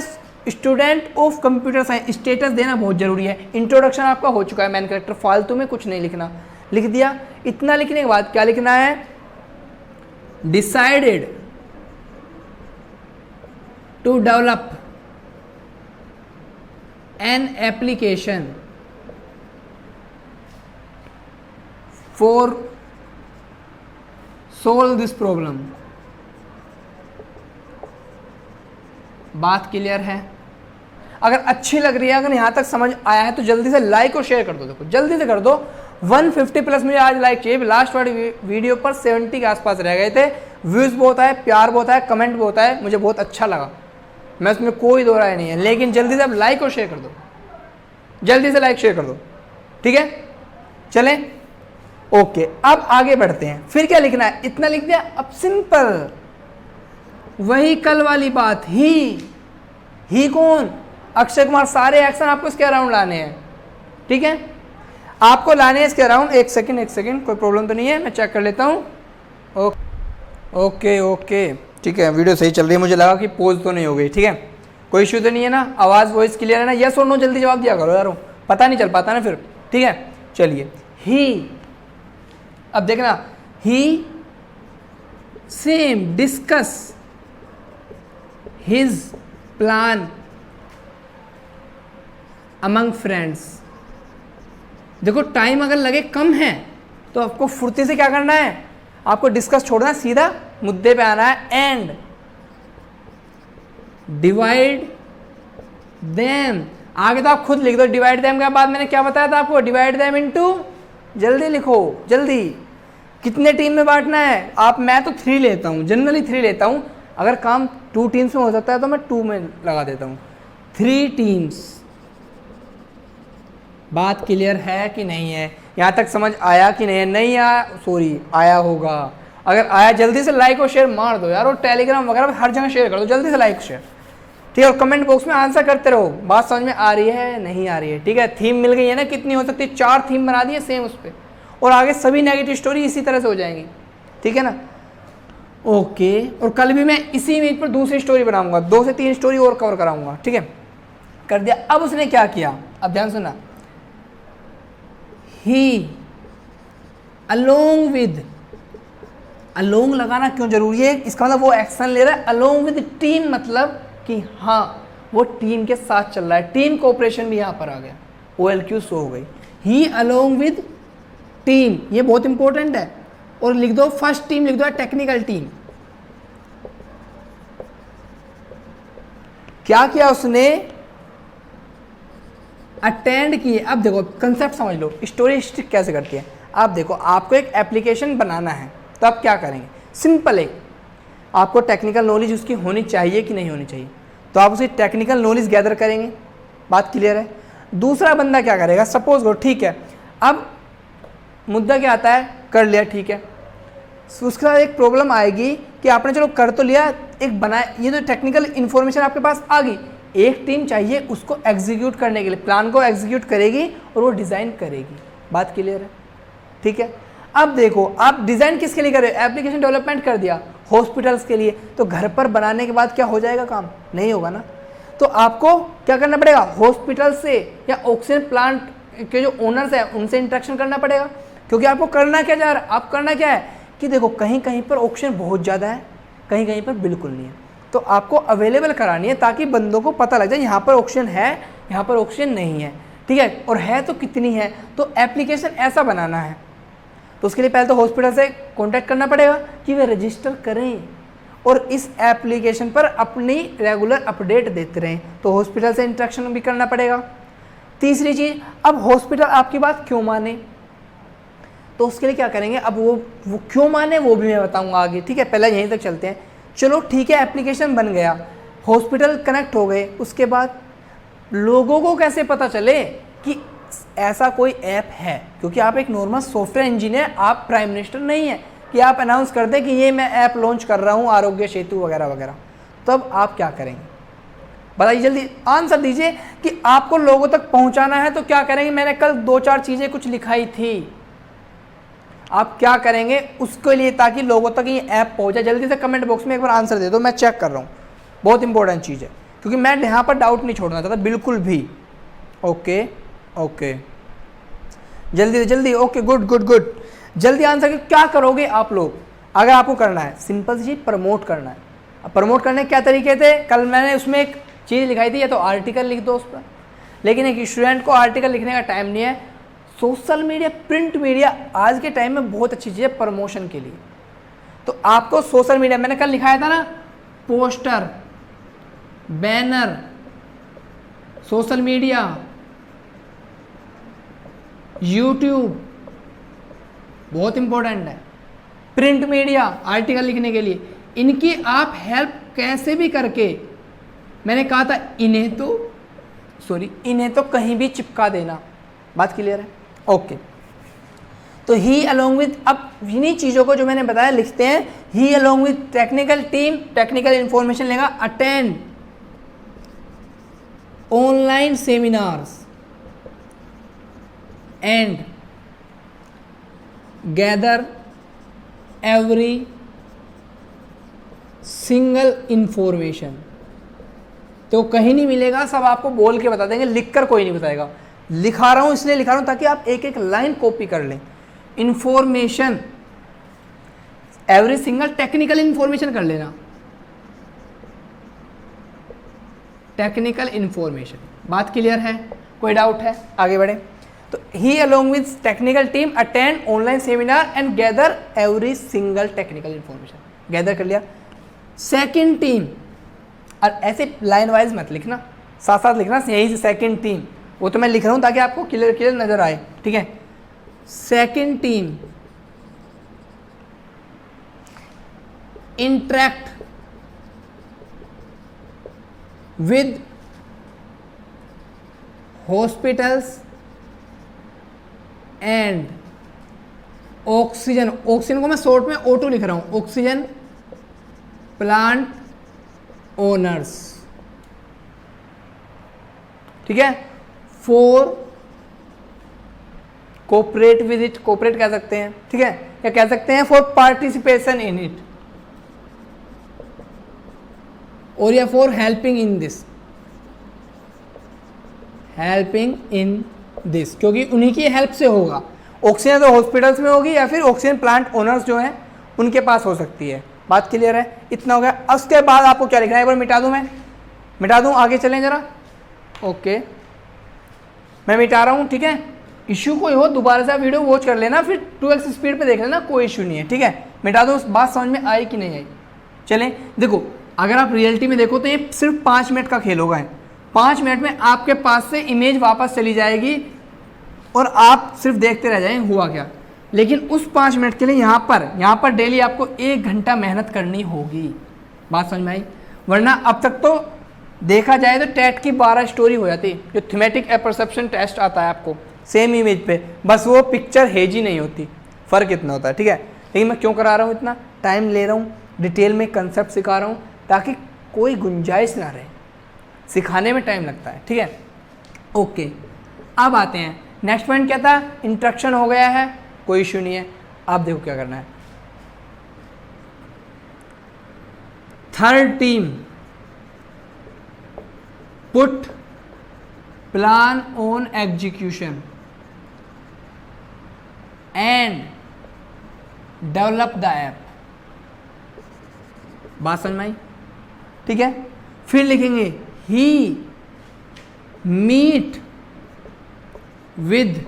student of computer science. Status देना बहुत जरूरी है। इंट्रोडक्शन आपका हो चुका है, मेन कैरेक्टर, फालतू में कुछ नहीं लिखना, लिख दिया। इतना लिखने के बाद क्या लिखना है, decided to develop an application for solve this problem. बात क्लियर है? अगर अच्छी लग रही है, अगर यहां तक समझ आया है तो जल्दी से लाइक और शेयर कर दो। देखो जल्दी से कर दो, 150 प्लस मुझे आज लाइक चाहिए। लास्ट वाली वीडियो पर 70 के आसपास रह गए थे। व्यूज बहुत आए, प्यार बहुत आया, कमेंट बहुत आए, मुझे बहुत अच्छा लगा, मैं उसमें कोई दो राय नहीं है। लेकिन जल्दी से अब लाइक और शेयर कर दो, जल्दी से लाइक शेयर कर दो, ठीक है। चलें, ओके, अब आगे बढ़ते हैं। फिर क्या लिखना है, इतना लिख दिया। अब सिंपल वही कल वाली बात, ही कौन, अक्षय कुमार। सारे एक्शन आपको इसके अराउंड लाने हैं, ठीक है, आपको लाने हैं इसके अराउंड। एक सेकंड, कोई प्रॉब्लम तो नहीं है, मैं चेक कर लेता हूँ। ओके, ठीक है, वीडियो सही चल रही है। मुझे लगा कि पोज तो नहीं हो गई, ठीक है, कोई इश्यू तो नहीं है ना, आवाज़ वॉइस क्लियर है ना। यस और नो जल्दी जवाब दिया करो यारो, पता नहीं चल पाता ना फिर, ठीक है। चलिए, ही, अब देखना, he same discuss his plan among friends. देखो टाइम अगर लगे कम है तो आपको फुर्ती से क्या करना है, आपको डिस्कस छोड़ना है, सीधा मुद्दे पे आना है। एंड डिवाइड देम, आगे तो आप खुद लिख दो डिवाइड देम के बाद मैंने क्या बताया था आपको, डिवाइड देम इनटू, जल्दी लिखो जल्दी, कितने टीम में बांटना है आप। मैं तो 3 लेता हूँ, जनरली 3 लेता हूँ, अगर काम 2 टीम्स में हो सकता है तो मैं 2 में लगा देता हूँ। 3 टीम्स। बात क्लियर है कि नहीं है, यहाँ तक समझ आया कि नहीं है? नहीं आया, सॉरी, आया होगा। अगर आया जल्दी से लाइक और शेयर मार दो यार, और टेलीग्राम वगैरह हर जगह शेयर कर दो, जल्दी से लाइक शेयर, ठीक है। और कमेंट बॉक्स में आंसर करते रहो, बात समझ में आ रही है नहीं आ रही है, ठीक है। थीम मिल गई है ना, कितनी हो सकती है, 4 थीम बना दिए सेम उस पर, और आगे सभी नेगेटिव स्टोरी इसी तरह से हो जाएंगी, ठीक है ना। ओके, और कल भी मैं इसी इमेज पर दूसरी स्टोरी बनाऊंगा, 2 से 3 स्टोरी और कवर कराऊंगा, ठीक है। कर दिया। अब उसने क्या किया, अब ध्यान सुना, ही अलोंग विद, अलोंग लगाना क्यों जरूरी है, इसका मतलब वो एक्शन ले रहा है। अलोंग विद टीम मतलब कि हाँ वो टीम के साथ चल रहा है, टीम कोऑपरेशन भी यहाँ पर आ गया, OLQ शो हो गई। ही अलोंग विद टीम, ये बहुत इंपॉर्टेंट है। और लिख दो फर्स्ट टीम, लिख दो टेक्निकल टीम। क्या किया उसने, अटेंड किए। अब देखो कंसेप्ट समझ लो, स्टोरी स्टिक कैसे करती है। आप देखो, आपको एक एप्लीकेशन बनाना है तो आप क्या करेंगे, सिंपल है, आपको टेक्निकल नॉलेज उसकी होनी चाहिए कि नहीं होनी चाहिए, तो आप उसकी टेक्निकल नॉलेज गैदर करेंगे, बात क्लियर है। दूसरा बंदा क्या करेगा, सपोज करो, ठीक है, अब मुद्दा क्या आता है, कर लिया, ठीक है। उसके बाद एक प्रॉब्लम आएगी कि आपने चलो कर तो लिया, एक बनाया, ये तो टेक्निकल इन्फॉर्मेशन आपके पास आ गई, एक टीम चाहिए उसको एग्जीक्यूट करने के लिए, प्लान को एग्जीक्यूट करेगी और वो डिज़ाइन करेगी, बात क्लियर है, ठीक है। अब देखो, आप डिज़ाइन किसके लिए कर रहे हो, एप्लीकेशन डेवलपमेंट कर दिया हॉस्पिटल्स के लिए, तो घर पर बनाने के बाद क्या हो जाएगा, काम नहीं होगा ना। तो आपको क्या करना पड़ेगा, हॉस्पिटल से या ऑक्सीजन प्लांट के जो ओनर्स हैं उनसे इंटरेक्शन करना पड़ेगा, क्योंकि आपको करना क्या जा रहा है, आप करना क्या है कि देखो कहीं कहीं पर ऑक्सीजन बहुत ज़्यादा है, कहीं कहीं पर बिल्कुल नहीं है, तो आपको अवेलेबल करानी है ताकि बंदों को पता लग जाए यहाँ पर ऑक्सीजन है, यहाँ पर ऑक्सीजन नहीं है, ठीक है, और है तो कितनी है। तो एप्लीकेशन ऐसा बनाना है, तो उसके लिए पहले तो हॉस्पिटल से कांटेक्ट करना पड़ेगा कि वे रजिस्टर करें और इस एप्लीकेशन पर अपनी रेगुलर अपडेट देते रहें, तो हॉस्पिटल से इंटरेक्शन भी करना पड़ेगा। तीसरी चीज़, अब हॉस्पिटल आपकी बात क्यों माने, तो उसके लिए क्या करेंगे, अब वो क्यों माने वो भी मैं बताऊंगा आगे, ठीक है। पहले यहीं तक चलते हैं, चलो ठीक है, एप्लीकेशन बन गया, हॉस्पिटल कनेक्ट हो गए, उसके बाद लोगों को कैसे पता चले कि ऐसा कोई ऐप है, क्योंकि आप एक नॉर्मल सॉफ्टवेयर इंजीनियर, आप प्राइम मिनिस्टर नहीं है कि आप अनाउंस कर दें कि ये मैं ऐप लॉन्च कर रहा हूँ आरोग्य सेतु वगैरह वगैरह। तब आप क्या करेंगे, बताइए जल्दी आंसर दीजिए कि आपको लोगों तक पहुंचाना है तो क्या करेंगे। मैंने कल 2-4 चीज़ें कुछ लिखाई थी, आप क्या करेंगे उसके लिए ताकि लोगों तक ये ऐप पहुंचे। जल्दी से कमेंट बॉक्स में एक बार आंसर दे दो, मैं चेक कर रहा हूँ, बहुत इंपॉर्टेंट चीज़ है, क्योंकि मैं यहाँ पर डाउट नहीं छोड़ना चाहता बिल्कुल भी। ओके ओके, जल्दी जल्दी, ओके गुड गुड गुड, जल्दी आंसर। क्या करोगे आप लोग, अगर आपको करना है सिंपल सी चीज़, प्रमोट करना है। अब प्रमोट करने के क्या तरीके थे, कल मैंने उसमें एक चीज़ लिखाई थी, या तो आर्टिकल लिख दो उस पर, लेकिन एक स्टूडेंट को आर्टिकल लिखने का टाइम नहीं है। सोशल मीडिया, प्रिंट मीडिया आज के टाइम में बहुत अच्छी चीज़ है प्रमोशन के लिए, तो आपको सोशल मीडिया, मैंने कल लिखाया था ना, poster, banner, social media, YouTube बहुत इंपॉर्टेंट है, प्रिंट मीडिया आर्टिकल लिखने के लिए, इनकी आप हेल्प कैसे भी करके, मैंने कहा था इन्हें तो कहीं भी चिपका देना, बात क्लियर है। ओके, तो ही अलोंग विद, अब इन्हीं चीज़ों को जो मैंने बताया लिखते हैं, he along with technical team, technical information लेगा, attend online seminars and gather every single information. तो कहीं नहीं मिलेगा, सब आपको बोल के बता देंगे, लिखकर कोई नहीं बताएगा। लिखा रहा हूं इसलिए लिखा रहा हूं ताकि आप एक एक लाइन कॉपी कर लें। Information, every single, technical information कर लेना, टेक्निकल इंफॉर्मेशन, बात क्लियर है, कोई डाउट है, आगे बढ़े। तो he along with technical team attend online seminar and gather every single technical information, gather कर लिया। सेकंड टीम, और ऐसे लाइन वाइज मत लिखना, साथ साथ लिखना, यही से सेकंड टीम, वो तो मैं लिख रहा हूँ ताकि आपको क्लियर क्लियर नजर आए, ठीक है। Second team interact with hospitals and oxygen, oxygen को मैं शॉर्ट में O2 लिख रहा हूं, ऑक्सीजन प्लांट ओनर्स, ठीक है। For cooperate with it, cooperate कह सकते हैं, ठीक है, या कह सकते हैं फॉर पार्टिसिपेशन इन इट, और या for helping in this, helping in this, क्योंकि उन्हीं की हेल्प से होगा। ऑक्सीजन तो हॉस्पिटल्स में होगी या फिर ऑक्सीजन प्लांट ओनर्स जो हैं उनके पास हो सकती है। बात क्लियर है, इतना हो गया। अब उसके बाद आपको क्या लिखना है, एक बार मिटा दूं, मैं मिटा दूं, आगे चलें जरा। ओके, मैं मिटा रहा हूं, ठीक है। इश्यू कोई हो दोबारा से आप वीडियो वॉच कर लेना, फिर 2x स्पीड पे देख लेना, कोई इश्यू नहीं है, ठीक है। मिटा दो, बात समझ में आई कि नहीं आई। चलें, देखो अगर आप रियलिटी में देखो तो ये सिर्फ 5 मिनट का खेल होगा। 5 मिनट में आपके पास से इमेज वापस चली जाएगी और आप सिर्फ देखते रह जाएंगे हुआ क्या। लेकिन उस 5 मिनट के लिए यहाँ पर डेली आपको 1 घंटा मेहनत करनी होगी। बात समझ में आई? वरना अब तक तो देखा जाए तो टेट की 12 स्टोरी हो जाती, जो थीमेटिक अपरसेप्शन टेस्ट आता है आपको सेम इमेज पे, बस वो पिक्चर हेजी नहीं होती, फ़र्क इतना होता है, ठीक है। लेकिन मैं क्यों करा रहा हूँ, इतना टाइम ले रहा हूँ, डिटेल में कंसेप्ट सिखा रहा हूँ ताकि कोई गुंजाइश ना रहे, सिखाने में टाइम लगता है, ठीक है। ओके, अब आते हैं नेक्स्ट पॉइंट क्या था, इंट्रोडक्शन हो गया है, कोई इशू नहीं है। अब देखो क्या करना है। Third team put plan on execution and develop the app. बात समझ में आई? ठीक है। फिर लिखेंगे ही मीट विद,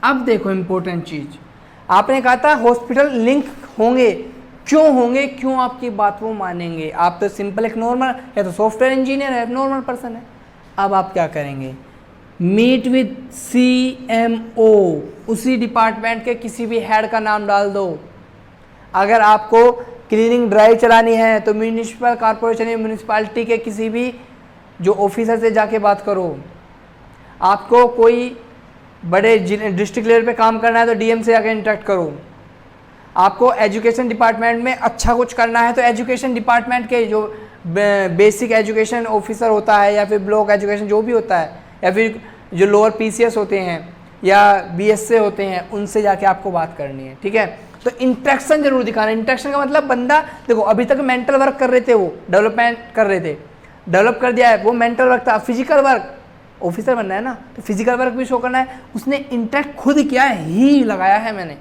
अब देखो इंपॉर्टेंट चीज, आपने कहा था हॉस्पिटल लिंक होंगे, क्यों होंगे, क्यों आपकी बात वो मानेंगे? आप तो सिंपल एक नॉर्मल, या तो सॉफ्टवेयर इंजीनियर है, नॉर्मल पर्सन है। अब आप क्या करेंगे, मीट विद CMO, उसी डिपार्टमेंट के किसी भी हेड का नाम डाल दो। अगर आपको क्लीनिंग ड्राइव चलानी है तो म्यूनिसिपल कॉर्पोरेशन या म्यूनिसिपालिटी के किसी भी जो ऑफिसर से जाके बात करो। आपको कोई बड़े डिस्ट्रिक्ट लेवल पे काम करना है तो DM से जाके इंटरेक्ट करो। आपको एजुकेशन डिपार्टमेंट में अच्छा कुछ करना है तो एजुकेशन डिपार्टमेंट के जो बेसिक एजुकेशन ऑफिसर होता है या फिर ब्लॉक एजुकेशन जो भी होता है, या फिर जो लोअर PCS होते हैं या BSc होते हैं, उनसे जाके आपको बात करनी है, ठीक है। तो इंट्रैक्शन जरूर दिखाना। इंट्रैक्शन का मतलब बंदा, देखो अभी तक मेंटल वर्क कर रहे थे, वो डेवलपमेंट कर रहे थे, डेवलप कर दिया है, वो मेंटल वर्क था। फिजिकल वर्क, ऑफिसर बनना है ना, तो फिजिकल वर्क भी शो करना है। उसने इंटरेक्ट खुद किया है, ही लगाया है, मैंने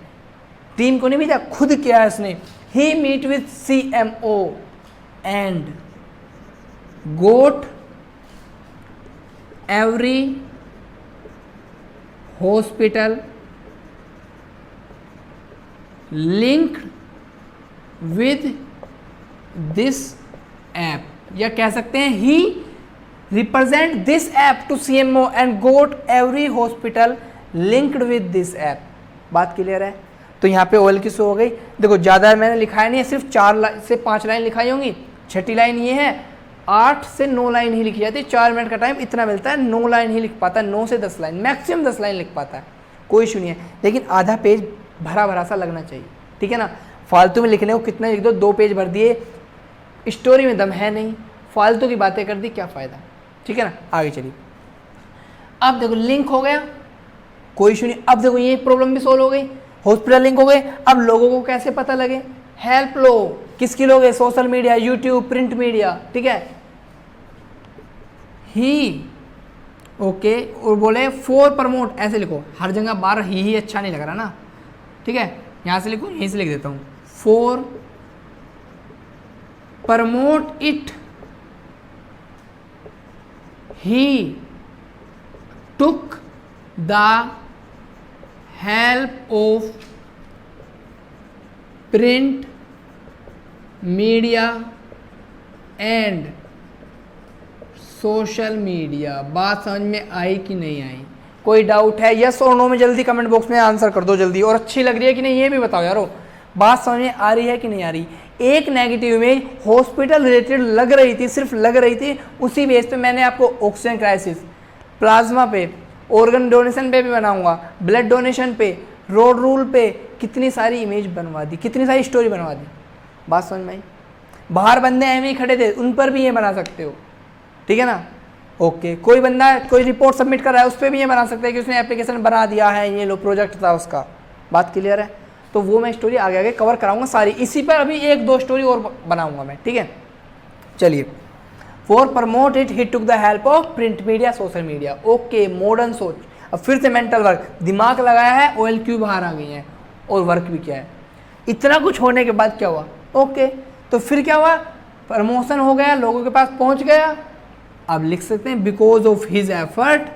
टीम को नहीं भेजा, खुद किया है उसने। He meet with CMO and got every hospital linked with this app, या कह सकते हैं he represent this app to CMO and got every hospital linked with this app. बात क्लियर है? तो यहाँ पे OL की शो हो गई। देखो ज़्यादा मैंने लिखाया नहीं है, सिर्फ 4 से 5 लाइन लिखाई होंगी। छठी लाइन ये है, 8 से 9 लाइन ही लिखी जाती है। 4 मिनट का टाइम इतना मिलता है, 9 लाइन ही लिख पाता है, 9 से 10 लाइन, मैक्सिमम 10 लाइन लिख पाता है, कोई इशू नहीं है। लेकिन आधा पेज भरा भरा सा लगना चाहिए, ठीक है ना। फालतू में लिखने को कितना लिख दो, 2 पेज भर दिए, स्टोरी में दम है नहीं, फालतू की बातें कर दी, क्या फ़ायदा, ठीक है ना। आगे चलिए। अब देखो लिंक हो गया, कोई इशू नहीं। अब देखो ये प्रॉब्लम भी सोल्व हो गई, हॉस्पिटल लिंक हो गए। अब लोगों को कैसे पता लगे, हेल्प लो, किसकी लोगे, social media, YouTube, print media, ठीक है। ही ओके, और बोले फॉर प्रमोट, ऐसे लिखो, हर जगह बार ही अच्छा नहीं लग रहा ना, ठीक है। यहां से लिखो, यहीं से लिख देता हूं, for promote it he took the help of print media and social media. बात समझ में आई कि नहीं आई? कोई डाउट है? यस और नो में जल्दी कमेंट बॉक्स में आंसर कर दो जल्दी। और अच्छी लग रही है कि नहीं ये भी बताओ यारो, बात समझ में आ रही है कि नहीं आ रही? एक नेगेटिव इमेज हॉस्पिटल रिलेटेड लग रही थी, सिर्फ लग रही थी, उसी बेस पे मैंने आपको ऑक्सीजन क्राइसिस, प्लाज्मा पे, ऑर्गन डोनेशन पे भी बनाऊंगा, ब्लड डोनेशन पे, रोड रूल पे, कितनी सारी इमेज बनवा दी, कितनी सारी स्टोरी बनवा दी। बात समझ में आई? बाहर बंदे ऐਵੇਂ ही खड़े थे, उन पर भी ये बना सकते हो, ठीक है ना? ओके, कोई बंदा कोई रिपोर्ट सबमिट कर रहा है, उस पर भी ये बना सकते हैं कि उसने एप्लीकेशन बना दिया है, ये लो प्रोजेक्ट था उसका। बात क्लियर है? तो वो मैं स्टोरी आगे आगे कवर कराऊंगा सारी, इसी पर अभी एक दो स्टोरी और बनाऊंगा मैं, ठीक है? चलिए, for promote it he took the help of print media, social media. Okay, modern सोच। अब फिर से मेंटल वर्क, दिमाग लगाया है, OLQ बाहर आ गई है और वर्क भी किया है। इतना कुछ होने के बाद क्या हुआ? ओके, तो फिर क्या हुआ? प्रमोशन हो गया, लोगों के पास पहुंच गया। अब लिख सकते हैं because of his effort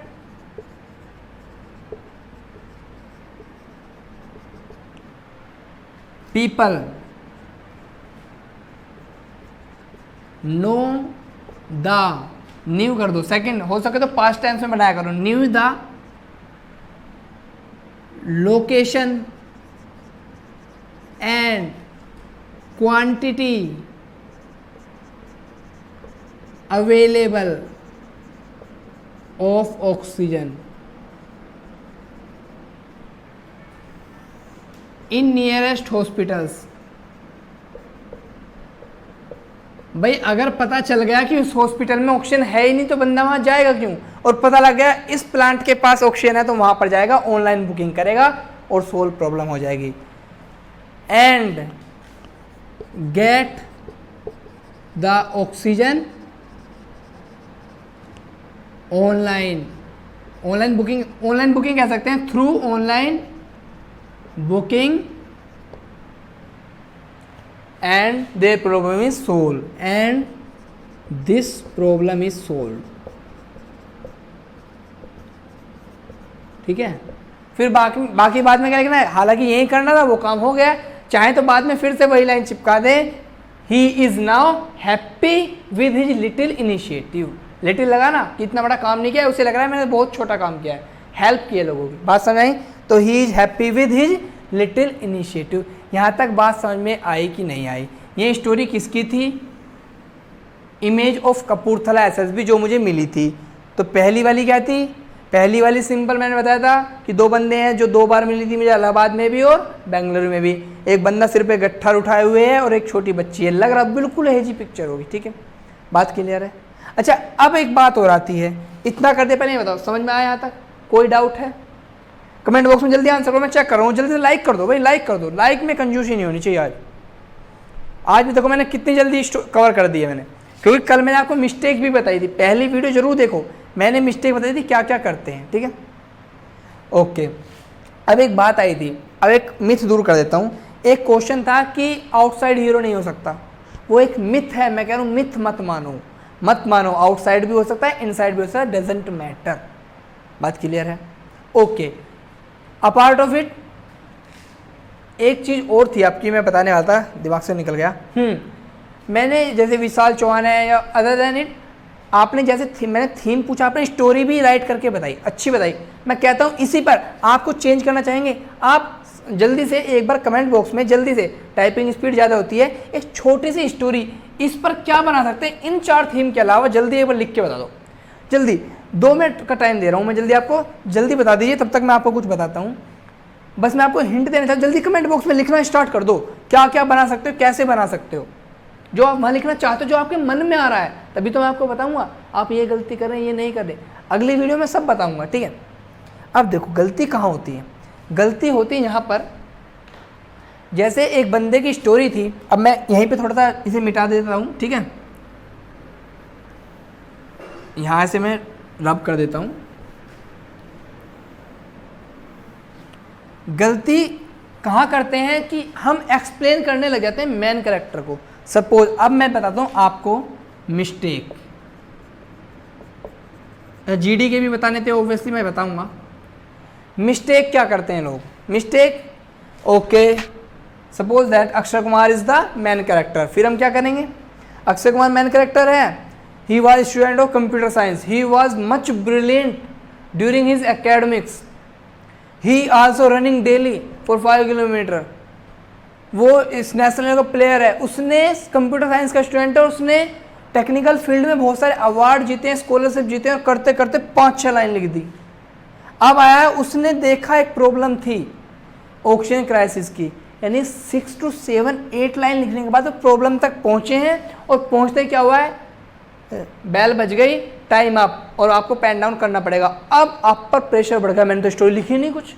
people know the, new कर दो, सेकंड हो सके तो पास्ट टेंस में बनाया करो, new the location and quantity available of oxygen in nearest hospitals. भाई अगर पता चल गया कि उस हॉस्पिटल में ऑक्सीजन है ही नहीं तो बंदा वहां जाएगा क्यों? और पता लग गया इस प्लांट के पास ऑक्सीजन है तो वहां पर जाएगा, ऑनलाइन बुकिंग करेगा और सोल्व प्रॉब्लम हो जाएगी। And get the oxygen online, online booking कह सकते हैं, through online booking and their problem is solve, and this problem is solve. ठीक है, फिर बाकी बाद में क्या लिखना है? हालांकि यही करना था, वो काम हो गया, चाहे तो बाद में फिर से वही लाइन चिपका दे, he is now happy with his little initiative. Little लगा ना कि इतना बड़ा काम नहीं किया, उसे लग रहा है मैंने बहुत छोटा काम किया है, हेल्प किया लोगों की। बात समझ आई? तो he is happy with his little initiative. यहाँ तक बात समझ में आई कि नहीं आई? ये स्टोरी किसकी थी? इमेज ऑफ कपूरथला SSB जो मुझे मिली थी। तो पहली वाली क्या थी? पहली वाली सिंपल मैंने बताया था कि दो बंदे हैं जो 2 बार मिली थी मुझे, इलाहाबाद में भी और बेंगलुरु में भी। एक बंदा सिर पे गट्ठर उठाए हुए है और एक छोटी बच्ची है, लग रहा बिल्कुल हेजी पिक्चर होगी। ठीक है, बात क्लियर है? अच्छा, अब एक बात और आती है, इतना कर दे पहले, बताओ समझ में आया यहाँ तक? कोई डाउट है? कमेंट बॉक्स में जल्दी आंसर करो, मैं चेक कर रहा हूँ। जल्दी से लाइक कर दो भाई, लाइक कर दो, लाइक में कंजूसी नहीं होनी चाहिए। आज भी देखो मैंने कितनी जल्दी कवर कर दी है मैंने, क्योंकि कल मैंने आपको मिस्टेक भी बताई थी। पहली वीडियो जरूर देखो, मैंने मिस्टेक बताई थी क्या क्या करते हैं। ठीक है, ओके। अब एक बात आई थी, अब एक मिथ दूर कर देता हूँ। एक क्वेश्चन था कि आउटसाइड हीरो नहीं हो सकता, वो एक मिथ है। मैं कह रहा हूँ मिथ मत मानो, मत मानो। आउटसाइड भी हो सकता है, इनसाइड भी हो सकता है, डजेंट मैटर। बात क्लियर है? ओके। अपार्ट ऑफ इट एक चीज़ और थी आपकी, मैं बताने वाला था, दिमाग से निकल गया। मैंने जैसे विशाल चौहान है या अदर देन इट, आपने जैसे मैंने थीम पूछा, आपने स्टोरी भी राइट करके बताई, अच्छी बताई। मैं कहता हूँ इसी पर आपको चेंज करना चाहेंगे आप, जल्दी से एक बार कमेंट बॉक्स में जल्दी से, टाइपिंग स्पीड ज़्यादा होती है, एक छोटी सी स्टोरी इस पर क्या बना सकते हैं इन 4 थीम के अलावा, जल्दी एक बार लिख के बता दो। जल्दी 2 मिनट का टाइम दे रहा हूँ मैं, जल्दी आपको जल्दी बता दीजिए, तब तक मैं आपको कुछ बताता हूँ। बस मैं आपको हिंट देना चाहता हूँ, जल्दी कमेंट बॉक्स में लिखना स्टार्ट कर दो, क्या क्या बना सकते हो, कैसे बना सकते हो, जो आप वहाँ लिखना चाहते हो, जो आपके मन में आ रहा है, तभी तो मैं आपको बताऊँगा। आप ये गलती कर रहे हैं, ये नहीं कर रहे, अगली वीडियो में सब बताऊँगा। ठीक है, अब देखो गलती कहाँ होती है। गलती होती है यहाँ पर, जैसे एक बंदे की स्टोरी थी। अब मैं यहीं पे थोड़ा सा इसे मिटा देता हूँ, ठीक है, यहाँ से मैं रब कर देता हूँ। गलती कहाँ करते हैं कि हम एक्सप्लेन करने लग जाते हैं मेन कैरेक्टर को। सपोज अब मैं बताता हूँ आपको मिस्टेक, GD के भी बताने थे ऑब्वियसली, मैं बताऊँगा। मिस्टेक क्या करते हैं लोग, mistake, okay, suppose that Akshay Kumar is the man character. फिर हम क्या करेंगे, अक्षय कुमार मैन कैरेक्टर है, he was student of computer science, he was much brilliant during his academics, he also running daily for 5 kilometre. वो इस नेशनल लेवल का player है, उसने कंप्यूटर साइंस का स्टूडेंट है, उसने टेक्निकल फील्ड में बहुत सारे अवार्ड जीते हैं, स्कॉलरशिप जीते हैं, और करते करते 5-6 लाइन लिख दी। अब आया, उसने देखा एक प्रॉब्लम थी ऑक्सीजन क्राइसिस की, यानी 6 to 7, 8 लाइन लिखने के बाद प्रॉब्लम तक पहुंचे हैं, और पहुंचते क्या हुआ है, बेल बज गई, टाइम अप, और आपको पेन डाउन करना पड़ेगा। अब आप पर प्रेशर बढ़ गया, मैंने तो स्टोरी लिखी नहीं कुछ,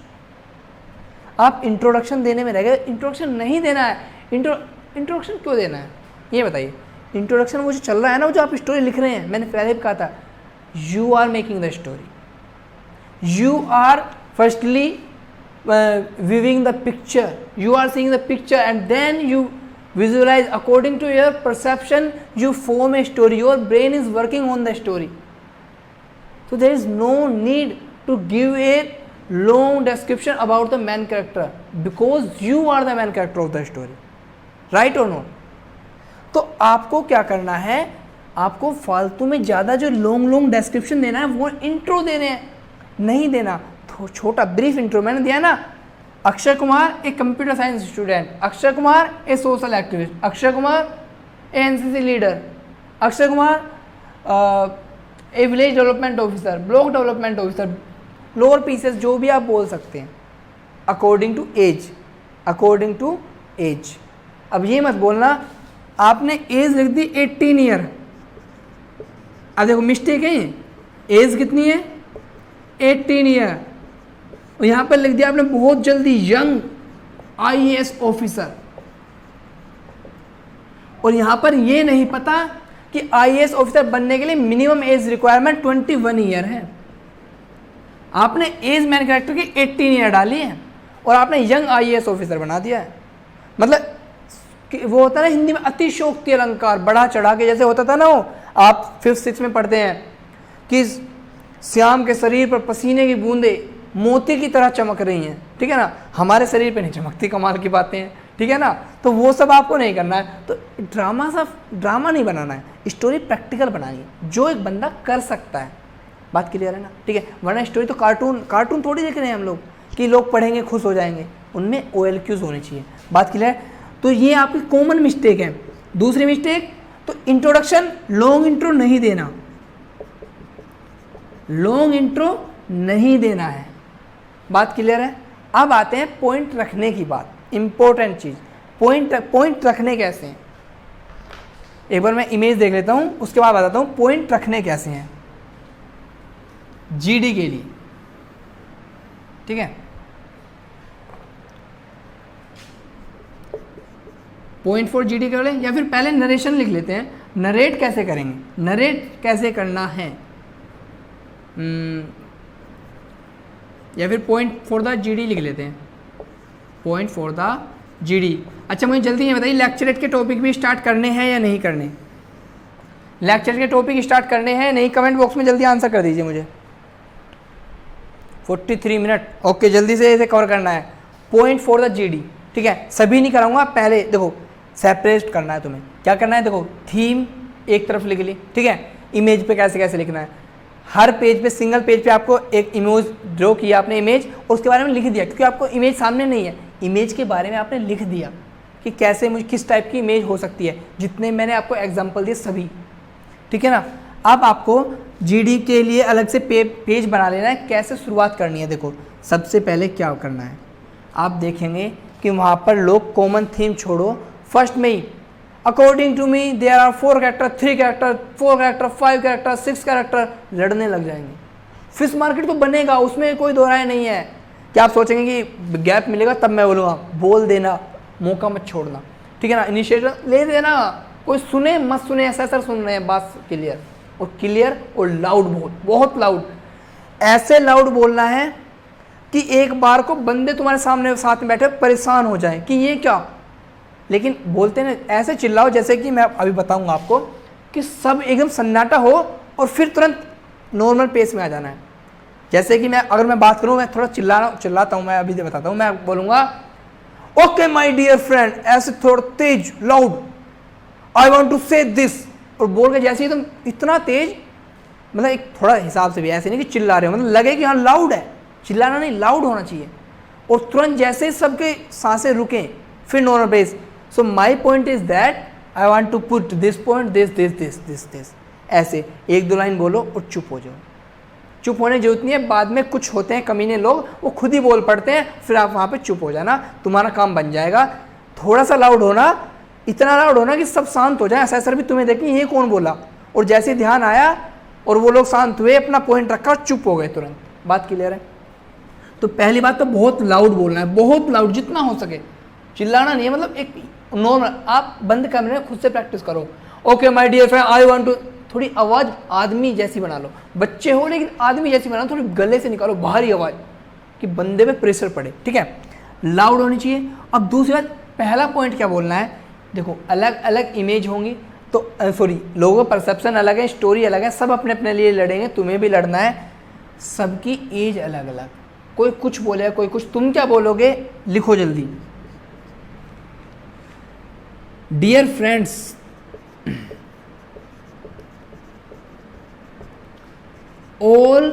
आप इंट्रोडक्शन देने में रह गए। इंट्रोडक्शन नहीं देना है, इंट्रोडक्शन क्यों देना है ये बताइए। इंट्रोडक्शन वो जो चल रहा है ना, वो जो आप स्टोरी लिख रहे हैं, मैंने पहले भी कहा था, you are making the story, you are firstly viewing the picture, you are seeing the picture, and then you visualize according to your perception, you form a story, your brain is working on the story. So there is no need to give a long description about the main character, because you are the main character of the story, right or not? तो आपको क्या करना है, आपको फालतू में ज़्यादा जो लॉन्ग डिस्क्रिप्शन देना है, वो इंट्रो देने हैं नहीं देना। तो छोटा ब्रीफ इंट्रो मैंने दिया ना, अक्षय कुमार एक computer science student, Akshay Kumar a social activist, Akshay Kumar a NCC leader, Akshay Kumar a village development officer, block development officer, lower pieces जो भी आप बोल सकते हैं, according to age, according to age. अब ये मत बोलना आपने एज लिख दी 18 ईयर, अब देखो मिस्टेक है, एज कितनी है 18 ईयर, और यहाँ पर लिख दिया आपने बहुत जल्दी यंग IAS ऑफिसर, और यहाँ पर ये नहीं पता कि IAS ऑफिसर बनने के लिए मिनिमम एज रिक्वायरमेंट 21 ईयर है। आपने एज मैन कैरेक्टर की 18 ईयर डाली है, और आपने यंग IAS ऑफिसर बना दिया है। मतलब वो होता है ना हिंदी में अतिशयोक्ति अलंकार, बढ़ा चढ़ा के, जैसे होता था ना, वो आप 5th-6th में पढ़ते हैं कि श्याम के शरीर पर पसीने की बूंदें मोती की तरह चमक रही हैं, ठीक है ना, हमारे शरीर पे नहीं चमकती, कमाल की बातें हैं, ठीक है ना। तो वो सब आपको नहीं करना है, तो ड्रामा नहीं बनाना है, स्टोरी प्रैक्टिकल बनानी है, जो एक बंदा कर सकता है। बात क्लियर है ना, ठीक है। वरना स्टोरी तो कार्टून थोड़ी देख रहे हैं हम लोग कि लोग पढ़ेंगे खुश हो जाएंगे, उनमें OLQs होने चाहिए। बात क्लियर है। तो ये आपकी कॉमन मिस्टेक है। दूसरी मिस्टेक, तो इंट्रोडक्शन लॉन्ग इंट्रो नहीं देना, लॉन्ग इंट्रो नहीं देना है। बात क्लियर है। अब आते हैं पॉइंट रखने की बात, इंपॉर्टेंट चीज, पॉइंट रखने कैसे हैं। एक बार मैं इमेज देख लेता हूं, उसके बाद बताता हूं पॉइंट रखने कैसे हैं GD के लिए, ठीक है। पॉइंट फॉर GD कर लें, या फिर पहले नरेशन लिख लेते हैं। नरेट कैसे करेंगे, नरेट कैसे करना है, या फिर पॉइंट फॉर द GD लिख लेते हैं, पॉइंट फॉर द GD। अच्छा मुझे जल्दी ये बताइए, लेक्चरेट के टॉपिक भी स्टार्ट करने हैं या नहीं करने, लेक्चर के टॉपिक स्टार्ट करने हैं नहीं, कमेंट बॉक्स में जल्दी आंसर कर दीजिए मुझे। 43 मिनट, ओके, जल्दी से इसे कवर करना है। पॉइंट फॉर द GD, ठीक है। सभी नहीं कराऊंगा, पहले देखो सेपरेट करना है तुम्हें। क्या करना है, देखो थीम एक तरफ लिख ली, ठीक है। इमेज पे कैसे कैसे लिखना है, हर पेज पे, सिंगल पेज पे आपको एक इमेज ड्रॉ किया आपने, इमेज, और उसके बारे में लिख दिया, क्योंकि आपको इमेज सामने नहीं है, इमेज के बारे में आपने लिख दिया कि कैसे मुझे किस टाइप की इमेज हो सकती है, जितने मैंने आपको एग्जांपल दिए सभी, ठीक है ना। अब आपको GD के लिए अलग से पेज बना लेना है। कैसे शुरुआत करनी है, देखो सबसे पहले क्या करना है, आप देखेंगे कि वहाँ पर लोग कॉमन थीम छोड़ो, फर्स्ट में ही according to me there are 4 character, 3 character, 4 character, 5 character, 6 character, लड़ने लग जाएंगे। फिश मार्केट तो बनेगा, उसमें कोई दो राय नहीं है। क्या आप सोचेंगे कि गैप मिलेगा तब मैं बोलूँगा, बोल देना, मौका मत छोड़ना, ठीक है ना, इनिशिएटिव ले देना। कोई सुने मत सुने, ऐसा सुन रहे हैं, बात क्लियर और लाउड, बहुत लाउड, ऐसे लाउड बोलना है कि एक बार को बंदे तुम्हारे सामने साथ में बैठे परेशान हो जाएं कि ये क्या, लेकिन बोलते ना ऐसे चिल्लाओ जैसे कि मैं अभी बताऊंगा आपको कि सब एकदम सन्नाटा हो और फिर तुरंत नॉर्मल पेस में आ जाना है। जैसे कि अगर मैं बात करूं, मैं थोड़ा चिल्लाता हूं, मैं अभी बताता हूं, मैं बोलूंगा ओके माय डियर फ्रेंड, ऐसे थोड़ा तेज लाउड, आई वांट टू से दिस, और बोल के जैसे ही तुम इतना तेज, मतलब एक थोड़ा हिसाब से भी, ऐसे नहीं कि चिल्ला रहे हो, मतलब लगे कि हाँ लाउड है, चिल्लाना नहीं, लाउड होना चाहिए, और तुरंत जैसे सबके सांसें रुकें फिर normal pace. So my point is that I want to put this point, this this this this this, ऐसे एक दो लाइन बोलो और चुप हो जाओ। चुप होने की जरूरत नहीं है, बाद में कुछ होते हैं कमीने लोग, वो खुद ही बोल पड़ते हैं, फिर आप वहाँ पे चुप हो जाना, तुम्हारा काम बन जाएगा। थोड़ा सा लाउड होना, इतना लाउड होना कि सब शांत हो जाए, ऐसा सर भी तुम्हें देखें ये कौन बोला, और जैसे ध्यान आया और वो लोग शांत हुए, अपना पॉइंट रखा, चुप हो गए तुरंत। बात क्लियर है? तो पहली बात तो बहुत लाउड बोलना है, बहुत लाउड जितना हो सके, चिल्लाना नहीं है, मतलब एक नॉर्मल, आप बंद कमरे में खुद से प्रैक्टिस करो। Okay my dear friend I want to, थोड़ी आवाज़ आदमी जैसी बना लो, बच्चे हो लेकिन आदमी जैसी बना लो, थोड़ी गले से निकालो भारी आवाज़ कि बंदे पे प्रेशर पड़े, ठीक है, लाउड होनी चाहिए। अब दूसरी बात, पहला पॉइंट क्या बोलना है, देखो अलग अलग इमेज होंगी, तो सॉरी लोगों का परसेप्शन अलग है, स्टोरी अलग है, सब अपने अपने लिए लड़ेंगे, तुम्हें भी लड़ना है, सबकी एज अलग अलग, कोई कुछ बोलेगा कोई कुछ, तुम क्या बोलोगे लिखो जल्दी। Dear friends, all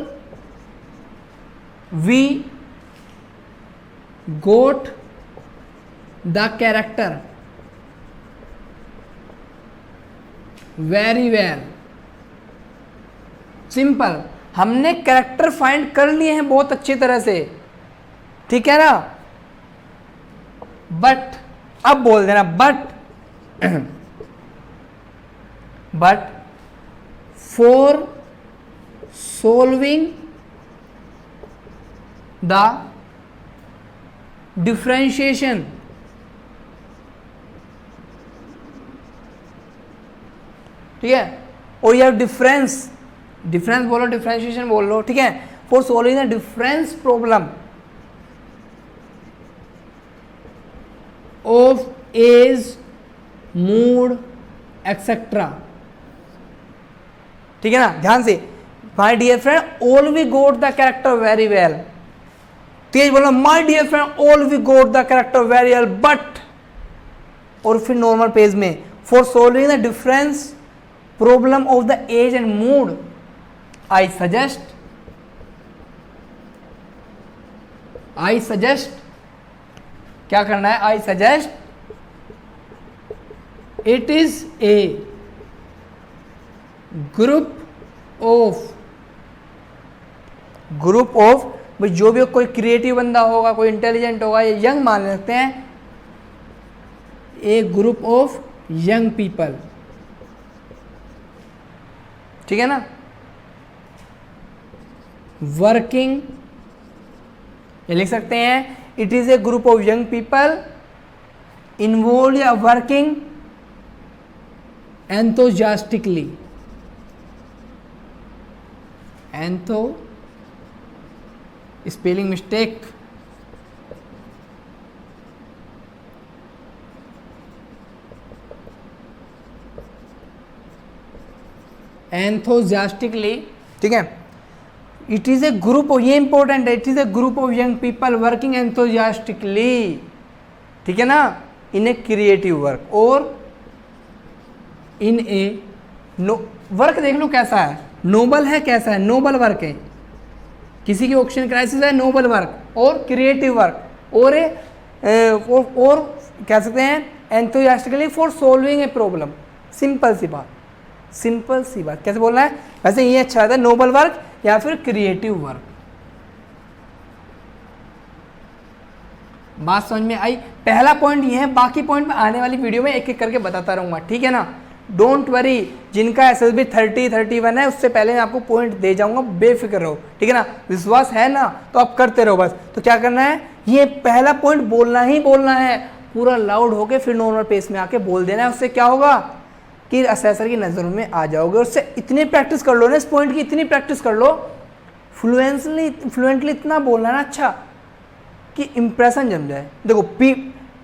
we got the character very well। Simple, हमने कैरेक्टर फाइंड कर लिए हैं बहुत अच्छी तरह से, ठीक है ना। बट अब बोल देना but for solving the differentiation, ठीक है, और यह डिफरेंस बोलो, डिफरेंशिएशन बोल लो, ठीक है, for solving the difference problem of age, mood etcetera, ठीक है ना। ध्यान से, my dear friend all we got the character very well, तेज बोलो, my dear friend all we got the character very well but, और फिर नॉर्मल पेज में for solving the difference problem of the age and mood I suggest क्या करना है, I suggest it is a group of भाई, जो भी कोई क्रिएटिव बंदा होगा, कोई इंटेलिजेंट होगा, ये यंग मान सकते हैं, a group of young people, ठीक है ना, वर्किंग, ये लिख सकते हैं, it is a group of young people involve या working enthusiastically, spelling mistake, enthusiastically, ठीक है, इट इज ए ग्रुप, ये इंपॉर्टेंट है, it is a group of young people working enthusiastically, ठीक है ना, इन ए क्रिएटिव वर्क, और इन ए वर्क देख लो कैसा है, नोबल है, कैसा है, नोबल वर्क है, किसी की ऑक्सीजन क्राइसिस है, नोबल वर्क, और क्रिएटिव वर्क, और कह सकते हैं enthusiastically for solving a problem. Simple सी बात, कैसे बोलना है, वैसे ये अच्छा रहता है, नोबल वर्क या फिर क्रिएटिव वर्क। बात समझ में आई? पहला पॉइंट ये है, बाकी पॉइंट मैं आने वाली वीडियो में एक एक करके बताता रहूंगा, ठीक है ना। डोंट वरी, जिनका SSB 30-31 है उससे पहले मैं आपको पॉइंट दे जाऊंगा, बेफिक्र रहो, ठीक है ना। विश्वास है ना तो आप करते रहो बस। तो क्या करना है, ये पहला पॉइंट बोलना ही बोलना है, पूरा लाउड होके फिर नॉर्मल पेस में आके बोल देना है। उससे क्या होगा कि असेसर की नज़रों में आ जाओगे। उससे इतनी प्रैक्टिस कर लो ना, इस पॉइंट की इतनी प्रैक्टिस कर लो, फ्लुएंटली इतना बोलना ना अच्छा कि इंप्रेशन जम जाए। देखो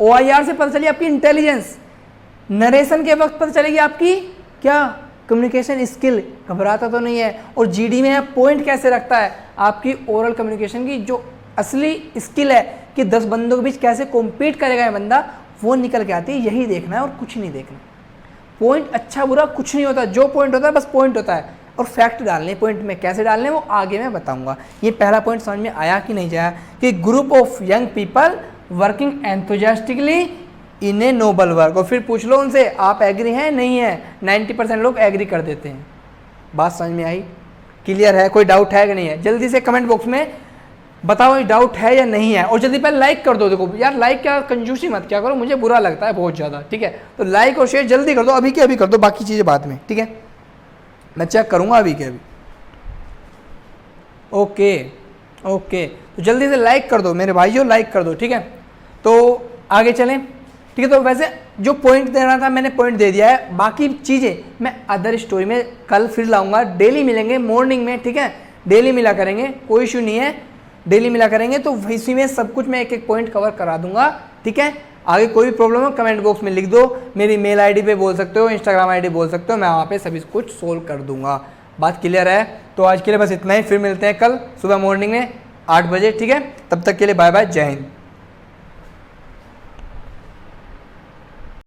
OIR से पता चली आपकी इंटेलिजेंस, नरेशन के वक्त पता चलेगी आपकी क्या कम्युनिकेशन स्किल, घबराता तो नहीं है, और जीडी में पॉइंट कैसे रखता है, आपकी ओरल कम्युनिकेशन की जो असली स्किल है कि 10 बंदों के बीच कैसे कॉम्पीट करेगा ये बंदा, वो निकल के आती है। यही देखना है और कुछ नहीं देखना। पॉइंट अच्छा बुरा कुछ नहीं होता, जो पॉइंट होता है बस पॉइंट होता है, और फैक्ट डालने पॉइंट में कैसे डालने वो आगे मैं बताऊंगा। ये पहला पॉइंट समझ में आया कि नहीं आया कि group of young people working enthusiastically in a noble work. और फिर पूछ लो उनसे आप एग्री हैं नहीं है, 90% लोग एग्री कर देते हैं। बात समझ में आई, क्लियर है, कोई डाउट है कि नहीं है? जल्दी से कमेंट बॉक्स में बताओ ये डाउट है या नहीं है, और जल्दी पहले लाइक कर दो। देखो यार लाइक क्या कंजूसी मत क्या करो, मुझे बुरा लगता है बहुत ज़्यादा, ठीक है? तो लाइक और शेयर जल्दी कर दो, अभी के अभी कर दो, बाकी चीज़ें बाद में, ठीक है? मैं चेक करूँगा अभी के अभी। ओके, तो जल्दी से लाइक कर दो मेरे भाइयों, लाइक कर दो, ठीक है? तो आगे चलें, ठीक है? तो वैसे जो पॉइंट देना था मैंने पॉइंट दे दिया है, बाकी चीज़ें मैं अदर स्टोरी में कल फिर लाऊंगा। डेली मिलेंगे मॉर्निंग में, ठीक है? डेली मिला करेंगे, कोई इशू नहीं है, डेली मिला करेंगे। तो इसी में सब कुछ मैं एक एक पॉइंट कवर करा दूंगा, ठीक है? आगे कोई भी प्रॉब्लम हो कमेंट बॉक्स में लिख दो, मेरी मेल आईडी पे बोल सकते हो, इंस्टाग्राम आईडी बोल सकते हो, मैं वहाँ पे सभी कुछ सोल्व कर दूंगा। बात क्लियर है? तो आज के लिए बस इतना ही, फिर मिलते हैं कल सुबह मॉर्निंग में 8 बजे, ठीक है? तब तक के लिए बाय बाय, जय हिंद।